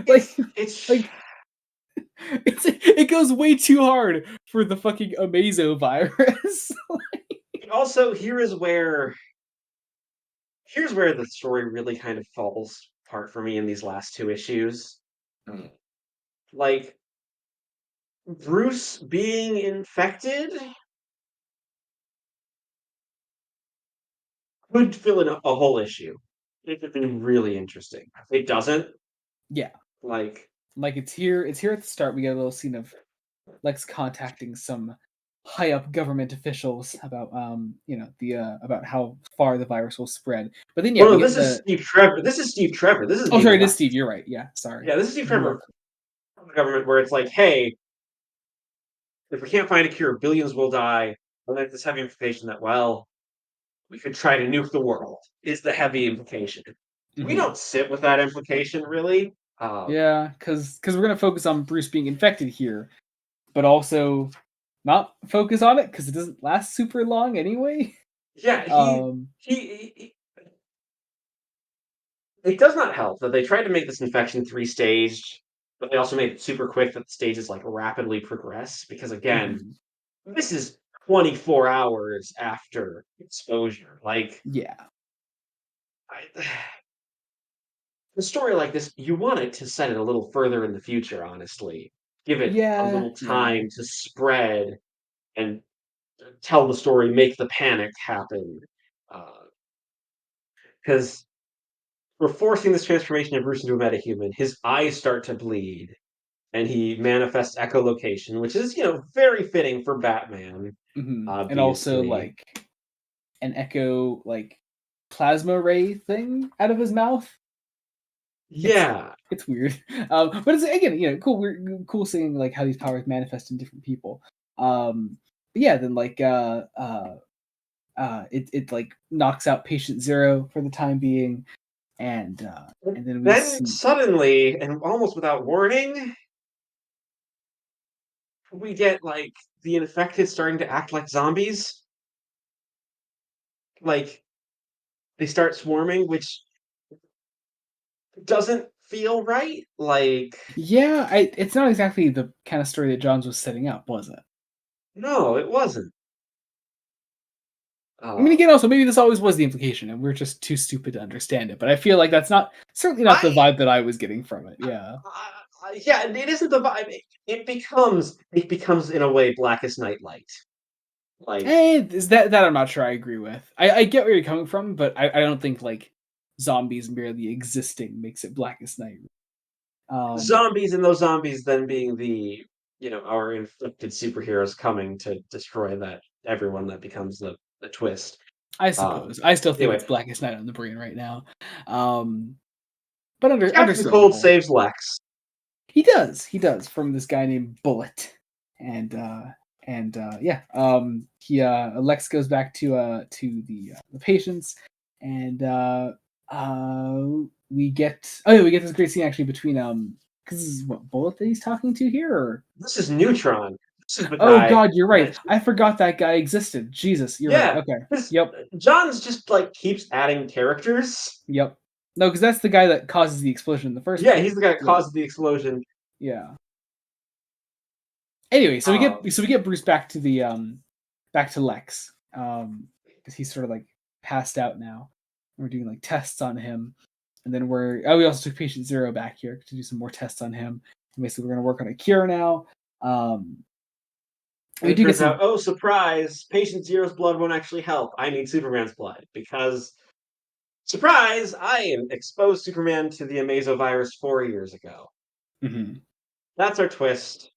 like, it's like it goes way too hard for the fucking Amazo virus. also here's where the story really kind of falls apart for me in these last two issues. Mm. Like Bruce being infected could fill in a whole issue. It could be really interesting. It doesn't. Yeah, Like like it's here at the start. We get a little scene of Lex contacting some high up government officials about the about how far the virus will spread. But then yeah, well, we no, get this is the Steve Trevor. This is Steve Trevor. This is oh sorry, David it is West. Steve. You're right. Yeah, sorry. Yeah, this is Steve You Trevor are from the government, where it's like, hey, if we can't find a cure, billions will die. And like this heavy implication that, well, we could try to nuke the world is the heavy implication. We hmm don't sit with that implication really. yeah, because we're gonna focus on Bruce being infected here, but also not focus on it because it doesn't last super long anyway. Yeah, um, he it does not help that they tried to make this infection three staged. but they also made it super quick that the stages like rapidly progress because again, Mhm. this is 24 hours after exposure. Like Yeah. I, a story like this, you want it to set it a little further in the future, honestly. Give it a Yeah, little yeah. time to spread and tell the story, make the panic happen. Because we're forcing this transformation of Bruce into a metahuman. His eyes start to bleed, and he manifests echolocation, which is, very fitting for Batman, Mhm. And also, obviously. like, an echo, like, plasma ray thing out of his mouth. It's Yeah. it's weird. But it's again, cool cool seeing, like, how these powers manifest in different people. But yeah, then, like, it, like, knocks out Patient Zero for the time being, and then we Then see. suddenly, and almost without warning, we get like the infected starting to act like zombies. Like they start swarming, which doesn't feel right. Like, Yeah, it's not exactly the kind of story that Johns was setting up, was it? no, it wasn't. I mean, Uh, again, also maybe this always was the implication, and we're just too stupid to understand it. But I feel like that's not certainly not the I, vibe that I was getting from it. Yeah, yeah, it isn't the vibe. It becomes in a way Blackest Night light. Like, is that I'm not sure I agree with. I get where you're coming from, but I don't think like zombies merely existing makes it Blackest Night. Um, zombies and those zombies then being our inflicted superheroes coming to destroy that everyone that becomes the twist. I Um, suppose I still think anyway, it's Blackest Night on the brain right now, um, but Captain Cold understandable. saves Lex. He does from this guy named Bullet, and yeah, Lex goes back to the patients, and uh, we get this great scene actually between because this is what Bullet that he's talking to here, or This is Neutron. This is the oh guy God, you're right. that, I forgot that guy existed. Jesus, you're right. yeah, Okay, 'cause yep, John's just like keeps adding characters. yep. No, because that's the guy that causes the explosion in the first Yeah, place. he's the guy that Yeah, caused the explosion. yeah. Anyway, Um, so we get Bruce back to the back to Lex because he's sort of like passed out now. We're doing like tests on him, and then we also took Patient Zero back here to do some more tests on him. And basically, we're going to work on a cure now. Um, and we it do get turns out, some. oh surprise, Patient Zero's blood won't actually help. I need Superman's blood because surprise, I exposed Superman to the Amazovirus 4 years ago. Mhm. That's our twist.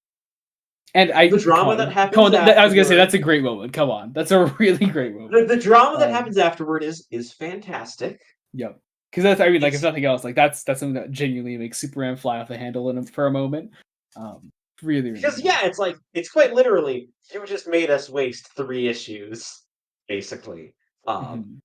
And The drama that come happens on. I was gonna say that's afterward. a great moment. Come on, that's a really great The, moment. the drama that Um, happens afterward is fantastic. yep. Because that's, I mean, like, if It's nothing else, like that's something that genuinely makes Superman fly off the handle for a moment. Um, really because nice. yeah, it's quite literally you just made us waste 3 issues, basically, um, Mhm.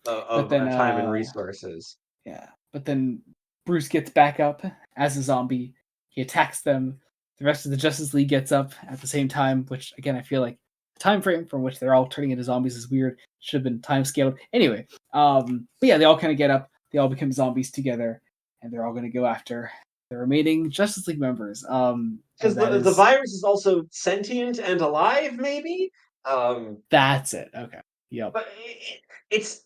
But of then, time and resources. yeah. But then Bruce gets back up as a zombie. He attacks them. The rest of the Justice League gets up at the same time, which again I feel like the time frame from which they're all turning into zombies is weird. Should have been time scaled. Anyway, but yeah, they all kind of get up. They all become zombies together, and they're all going to go after the remaining Justice League members. And Because that the is virus is also sentient and alive, maybe. Um, that's it. Okay. Yep. but it's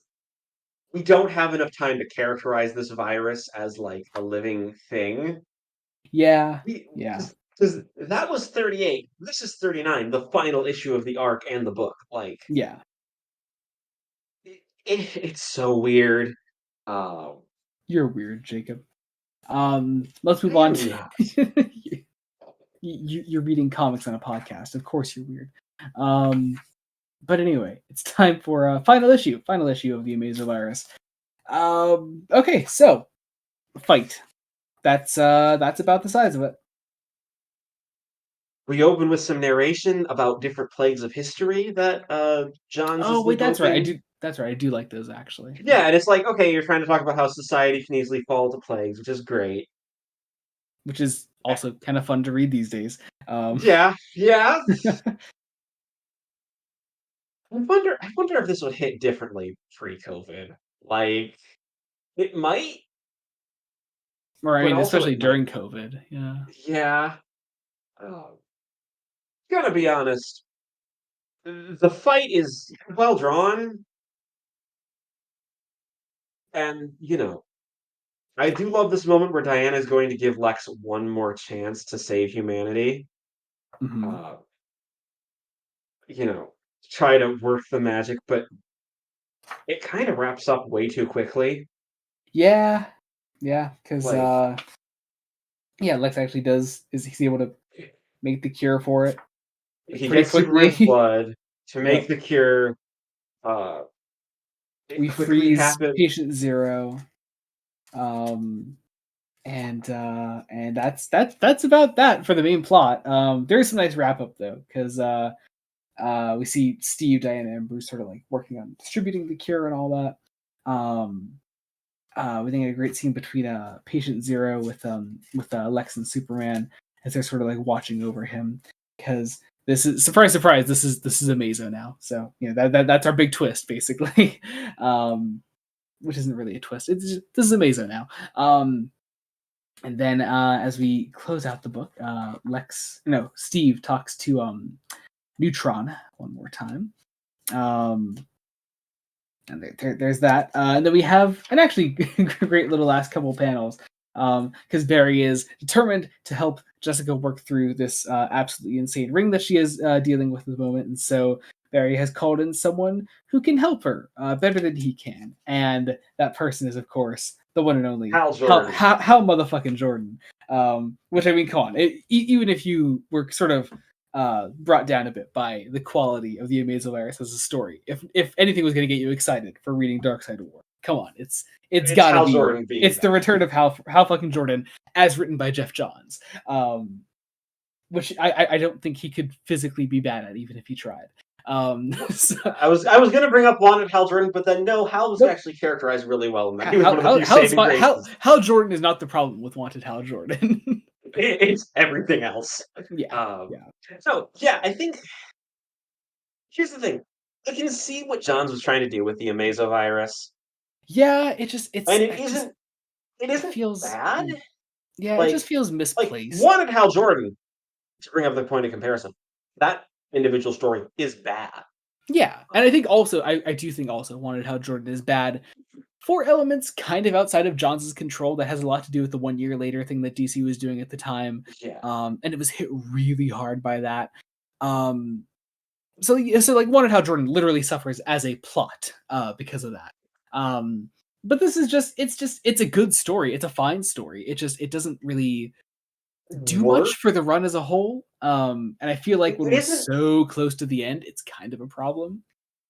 we don't have enough time to characterize this virus as like a living thing. Yeah. Yeah. Because that was 38. This is 39, the final issue of the arc and the book. Like Yeah. it's so weird. Um, You're weird, Jacob. Let's I move on. am not. You're reading comics on a podcast. Of course, you're weird. Um, but anyway, it's time for final issue of the Amazovirus. Okay, so fight. That's about the size of it. We open with some narration about different plagues of history that Johns Oh is wait, that's right. I evoking. do. That's right. I do like those actually. Yeah, and it's like, okay, you're trying to talk about how society can easily fall to plagues, which is great. Which is also kind of fun to read these days. Yeah, yeah. I wonder if this would hit differently pre-COVID. Like, it might. Or I but mean, also especially at night. during COVID. Yeah. Yeah. Oh, gotta be honest. The fight is well drawn, and I do love this moment where Diana is going to give Lex one more chance to save humanity. Hmm. Uh, you know, try to work the magic, but it kind of wraps up way too quickly. Yeah. Yeah. Because Like yeah, Lex actually does is he's able to make the cure for it like he pretty gets Superman's quickly. blood to make Yep. the cure. Uh, it We quickly freeze happens. patient zero. Um and that's about that for the main plot. There's some nice wrap up though, because we see Steve, Diana, and Bruce sort of like working on distributing the cure and all that. Um, we think a great scene between Patient Zero with Lex and Superman as they're sort of like watching over him, because this is surprise surprise, this is Amazo now, so that's our big twist basically. Which isn't really a twist, it's just, this is Amazo now. And then as we close out the book, Steve talks to Neutron one more time. Um, and there's that. And then we have an actually great little last couple panels, because Barry is determined to help Jessica work through this absolutely insane ring that she is dealing with at the moment. And so Barry has called in someone who can help her better than he can. And that person is, of course, the one and only Hal Hal, Jordan. Hal motherfucking Jordan. Which, I mean, come on. Even if you were sort of brought down a bit by the quality of the Amazovirus as a story. If anything was going to get you excited for reading Dark Side of War, come on, it's It's got to Hal be Jordan being it's the back. return of Hal fucking Jordan as written by Jeff Johns, which I don't think he could physically be bad at even if he tried. So, I was gonna bring up Wanted Hal Jordan, but then no, Hal was nope. actually characterized really well in that. He was one of the few Hal's saving fine. graces. Hal Jordan is not the problem with Wanted Hal Jordan. It's everything else. Yeah, Um, yeah, so yeah, I think here's the thing. I can see what Johns was trying to do with the Amazo virus, yeah. and it it isn't feels bad. yeah, it just Like feels like misplaced. Wanted Hal Jordan, to bring up the point of comparison, that individual story is bad. Yeah, and I think also I do think also Wanted How Jordan is bad for elements kind of outside of Johns' control that has a lot to do with the 1 year later thing that DC was doing at the time. Yeah. And it was hit really hard by that. Um, so like Wanted How Jordan literally suffers as a plot because of that. Um, but this is it's a good story. It's a fine story. It doesn't really do much Work. for the run as a whole. And I feel like when It we're isn't. so close to the end, it's kind of a problem.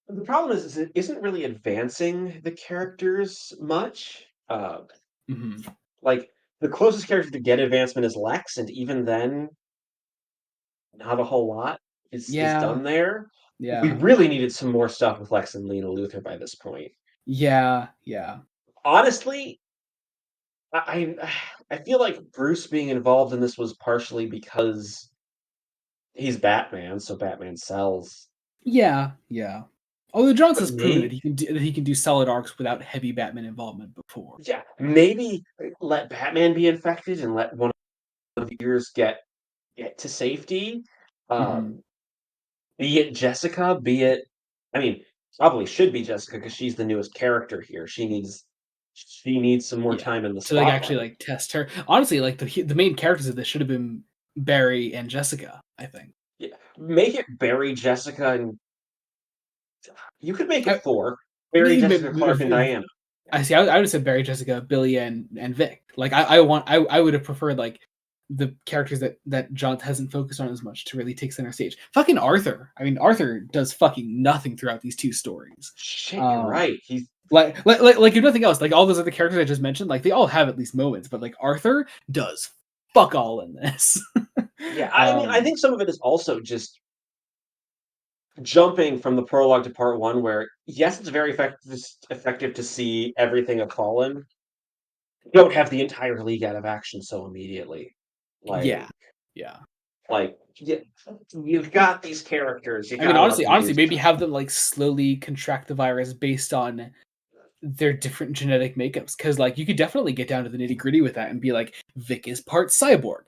The problem is it isn't really advancing the characters much. Mhm. Like the closest character to get advancement is Lex, and even then, not a whole lot is Yeah, done there. We yeah, really needed some more stuff with Lex and Lena Luthor by this point. yeah, yeah, Honestly, I I feel like Bruce being involved in this was partially because he's Batman, so Batman sells. yeah, yeah. Although Johns But has proven maybe, that he can do solid arcs without heavy Batman involvement before. yeah, maybe let Batman be infected and let one of the viewers get to safety. Mhm. Um, be it Jessica, be it, I mean, probably should be Jessica because she's the newest character here. She needs some more Yeah. time in the To like actually spotlight. like test her. Honestly, like the main characters of this should have been Barry and Jessica, I think. Yeah, make it Barry, Jessica, and you could make it I, Thor. Barry, Jessica, Clark, and I, Diana. I see. I would have said Barry, Jessica, Billy, and Vic. Like I would have preferred like the characters that John hasn't focused on as much to really take center stage. Fucking Arthur. I mean, Arthur does fucking nothing throughout these two stories. Shit, you're Um, right. He's like if nothing else, like all those other characters I just mentioned, like they all have at least moments, but like Arthur does fuck all in this. Yeah. I mean, I um, think some of it is also just jumping from the prologue to part one, where yes, it's very effective to see everything of Colin. Don't have the entire league out of action so immediately. yeah, Like, yeah. yeah, you've got these characters. You I mean, gotta let them do honestly, maybe stuff. have them like slowly contract the virus based on their different genetic makeups, because like you could definitely get down to the nitty gritty with that and be like, Vic is part cyborg,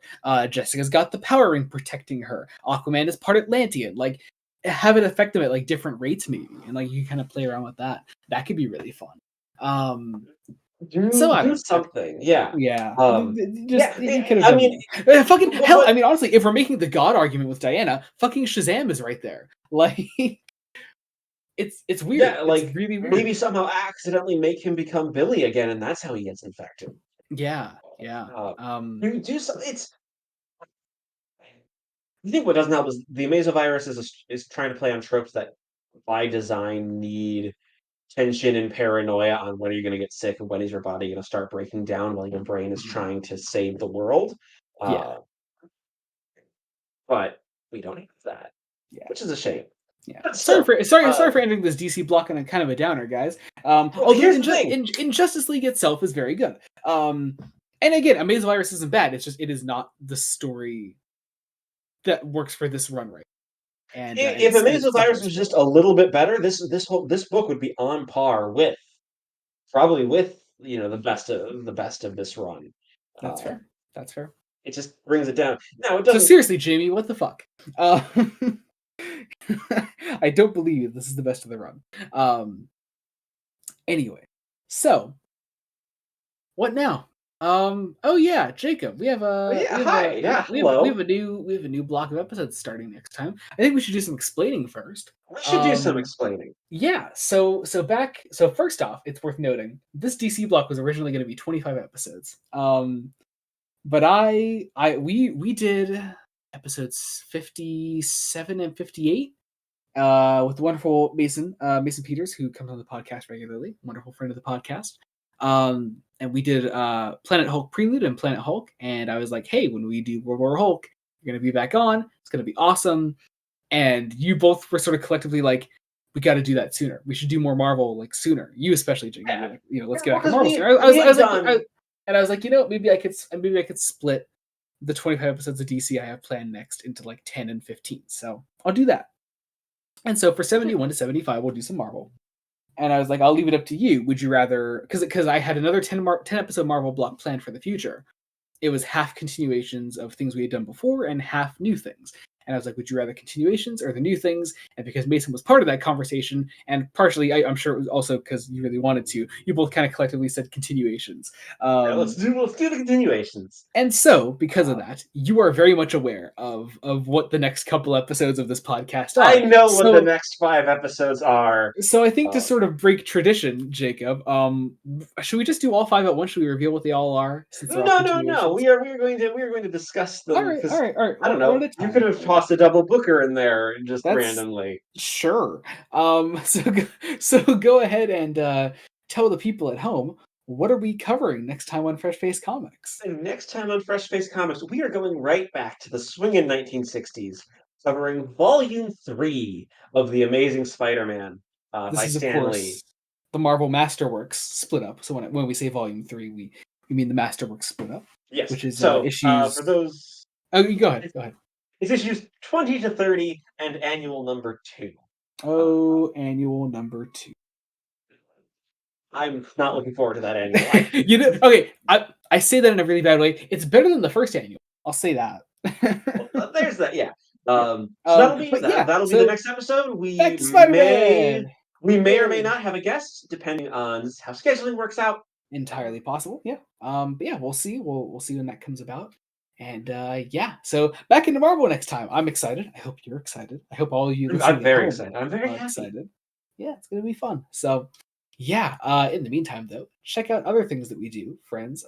Jessica's got the power ring protecting her, Aquaman is part Atlantean, like have it affect them at like different rates maybe, and like you kind of play around with that. That could be really fun. So I Do don't know. something, yeah. Yeah, just Yeah, you could have I done mean, more. Fucking hell! I what mean, honestly, if we're making the God argument with Diana, fucking Shazam is right there. Like, it's weird. yeah, It's like, really weird. maybe somehow accidentally make him become Billy again, and that's how he gets infected. Yeah, yeah. Uh, do some it's I think what doesn't help is the Amazovirus is trying to play on tropes that, by design, need tension and paranoia on when are you gonna get sick and when is your body gonna start breaking down while your brain is Mhm. trying to save the world. Yeah, Uh, but we don't have that, yeah, which is a shame. yeah. But Sorry still, for sorry for ending this DC block on a kind of a downer, guys. well, Although here's the thing. Injustice League itself is very good. And again, Amazovirus isn't bad. It's just it is not the story that works for this run right, If and it Amazovirus suffers was for just it. a little bit better, this book would be on par with probably with the best of this run. That's Uh, fair. That's fair. it just brings it down. Now it So doesn't. seriously, Jamie, what the fuck? Uh, I don't believe this is the best of the run. Um, anyway, so what now? Oh yeah, Jacob, Well, yeah, hi, yeah, we have hello. a new block of episodes starting next time. I think we should do some explaining first. We should do some Um, explaining. yeah, so first off, it's worth noting this DC block was originally going to be 25 episodes. But we did episodes 57 and 58 with the wonderful Mason Peters, who comes on the podcast regularly, wonderful friend of the podcast. And we did Planet Hulk Prelude and Planet Hulk, and I was like, hey, when we do World War Hulk, you're gonna be back on. It's gonna be awesome. And you both were sort of collectively like, we got to do that sooner. We should do more Marvel like sooner. You especially, Jake. You were Yeah, like, let's yeah. get Well, back on because Marvel we sooner. we I had was like, done. and I was like, maybe I could split the 25 episodes of DC I have planned next into like 10 and 15. So I'll do that. And so for 71 to 75, we'll do some Marvel. And I was like, I'll leave it up to you. Would you rather? Because I had another 10 episode Marvel block planned for the future. It was half continuations of things we had done before and half new things. And I was like, would you rather continuations or the new things? And because Mason was part of that conversation, and partially, I'm sure it was also because you really wanted to, you both kind of collectively said continuations. Yeah, Um, let's do the continuations. and so, because of Uh, that, you are very much aware of what the next couple episodes of this podcast I are. know what the So, next 5 episodes are. so I think to Uh, sort of break tradition, Jacob, should we just do all five at once? Should we reveal what they all are since they're all no, no, no. continuations? We are going to discuss All them right, all because right, all right. I don't One know. at a You could time. have tossed a double booker in there just That's randomly. sure. So go ahead and tell the people at home what are we covering next time on Fresh Face Comics. And next time on Fresh Face Comics, we are going right back to the swinging 1960s, covering Volume 3 of The Amazing Spider-Man This by is, of Stan Lee. course, the Marvel Masterworks split up. So when we say Volume 3, we mean the Masterworks split up, Yes. which is So for issues. those, Oh, you go ahead. it's, Go ahead. it's issues 20 to 30 and annual number 2. Uh, Oh, annual number 2. I'm not looking forward to that annual. I You know, okay, I say that in a really bad way. It's better than the first annual. I'll say that. Well, there's that. Yeah. Yeah. So But yeah, that'll be the so next episode. back to Spider-Man. We may or may Yay. not have a guest depending on how scheduling works out. Entirely possible. Yeah. But yeah, we'll see. We'll see when that comes about. And yeah, so back into Marvel next time. I'm excited. I hope you're excited. I hope all of you I'm listening at very home excited. I'm very are happy. excited. Yeah, it's gonna be fun. So yeah, in the meantime though, check out other things that we do, friends.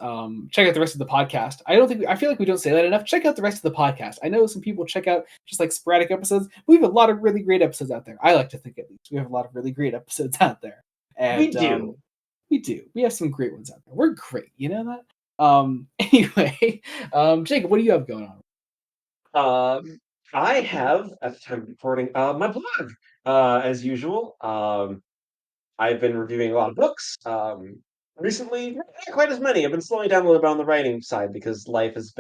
Check out the rest of the podcast. I feel like we don't say that enough. Check out the rest of the podcast. I know some people check out just like sporadic episodes. We have a lot of really great episodes out there. I like to think at least. We have a lot of really great episodes out there. We And do. we do. We have some great ones out there. We're great. You know that? Anyway, Jacob, what do you have going on? Um, I have at the time of recording my blog as usual. I've been reviewing a lot of books. Recently, not quite as many. I've been slowing down a little bit on the writing side because life has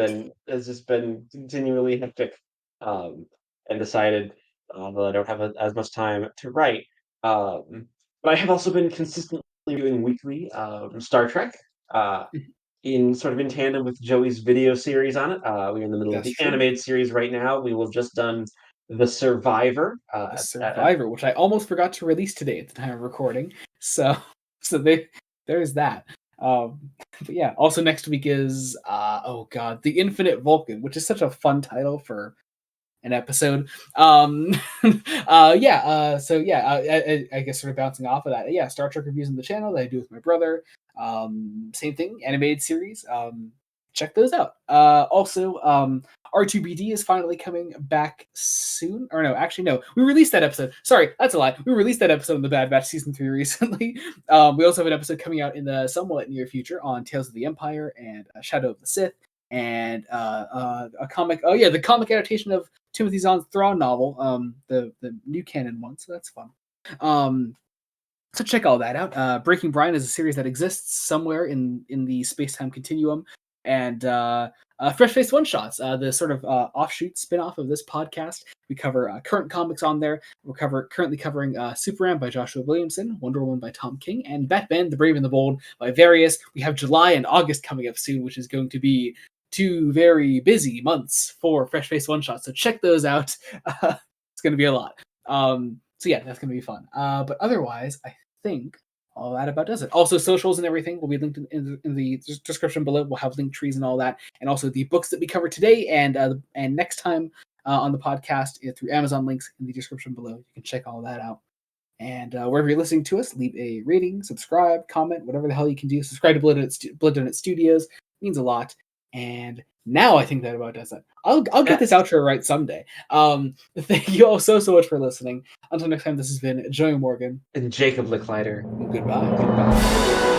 just been continually hectic, um, and decided that I don't have as much time to write. Um, but I have also been consistently doing weekly Star Trek. Uh, Mhm. in tandem with Joey's video series on it. We're in the middle of That's the true. animated series right now. We will have just done The Survivor. The Survivor, which I almost forgot to release today at the time of recording. So there's that. But yeah, also next week is oh god, The Infinite Vulcan, which is such a fun title for an episode. Um, so yeah, I guess sort of bouncing off of that. Yeah, Star Trek reviews on the channel that I do with my brother. Same thing, animated series. Check those out. Also, R2BD is finally coming back soon. Or no, actually, no. We released that episode. Sorry, that's a lie. We released that episode in the Bad Batch season 3 recently. We also have an episode coming out in the somewhat near future on Tales of the Empire and Shadow of the Sith, and a comic. Oh yeah, the comic adaptation of Timothy Zahn's Thrawn novel, the new canon one. So that's fun. So check all that out. Breaking Brian is a series that exists somewhere in the space time continuum, and Fresh Face One Shots, the sort of offshoot spin-off of this podcast. We cover current comics on there. We're currently covering Superman by Joshua Williamson, Wonder Woman by Tom King, and Batman: The Brave and the Bold by Various. We have July and August coming up soon, which is going to be two very busy months for Fresh Face One Shots. So check those out. It's going to be a lot. So yeah, that's going to be fun. But otherwise, I think all that about does it. Also, socials and everything will be linked in the description below. We'll have link trees and all that, and also the books that we cover today and next time on the podcast through Amazon links in the description below. You can check all that out. And wherever you're listening to us, leave a rating, subscribe, comment, whatever the hell you can do. Subscribe to Blood Donut Studios. It means a lot. And now I think that about does it. I'll get this outro right someday. Thank you all so much for listening. Until next time, this has been Joey Morgan and Jacob Licklider. Goodbye.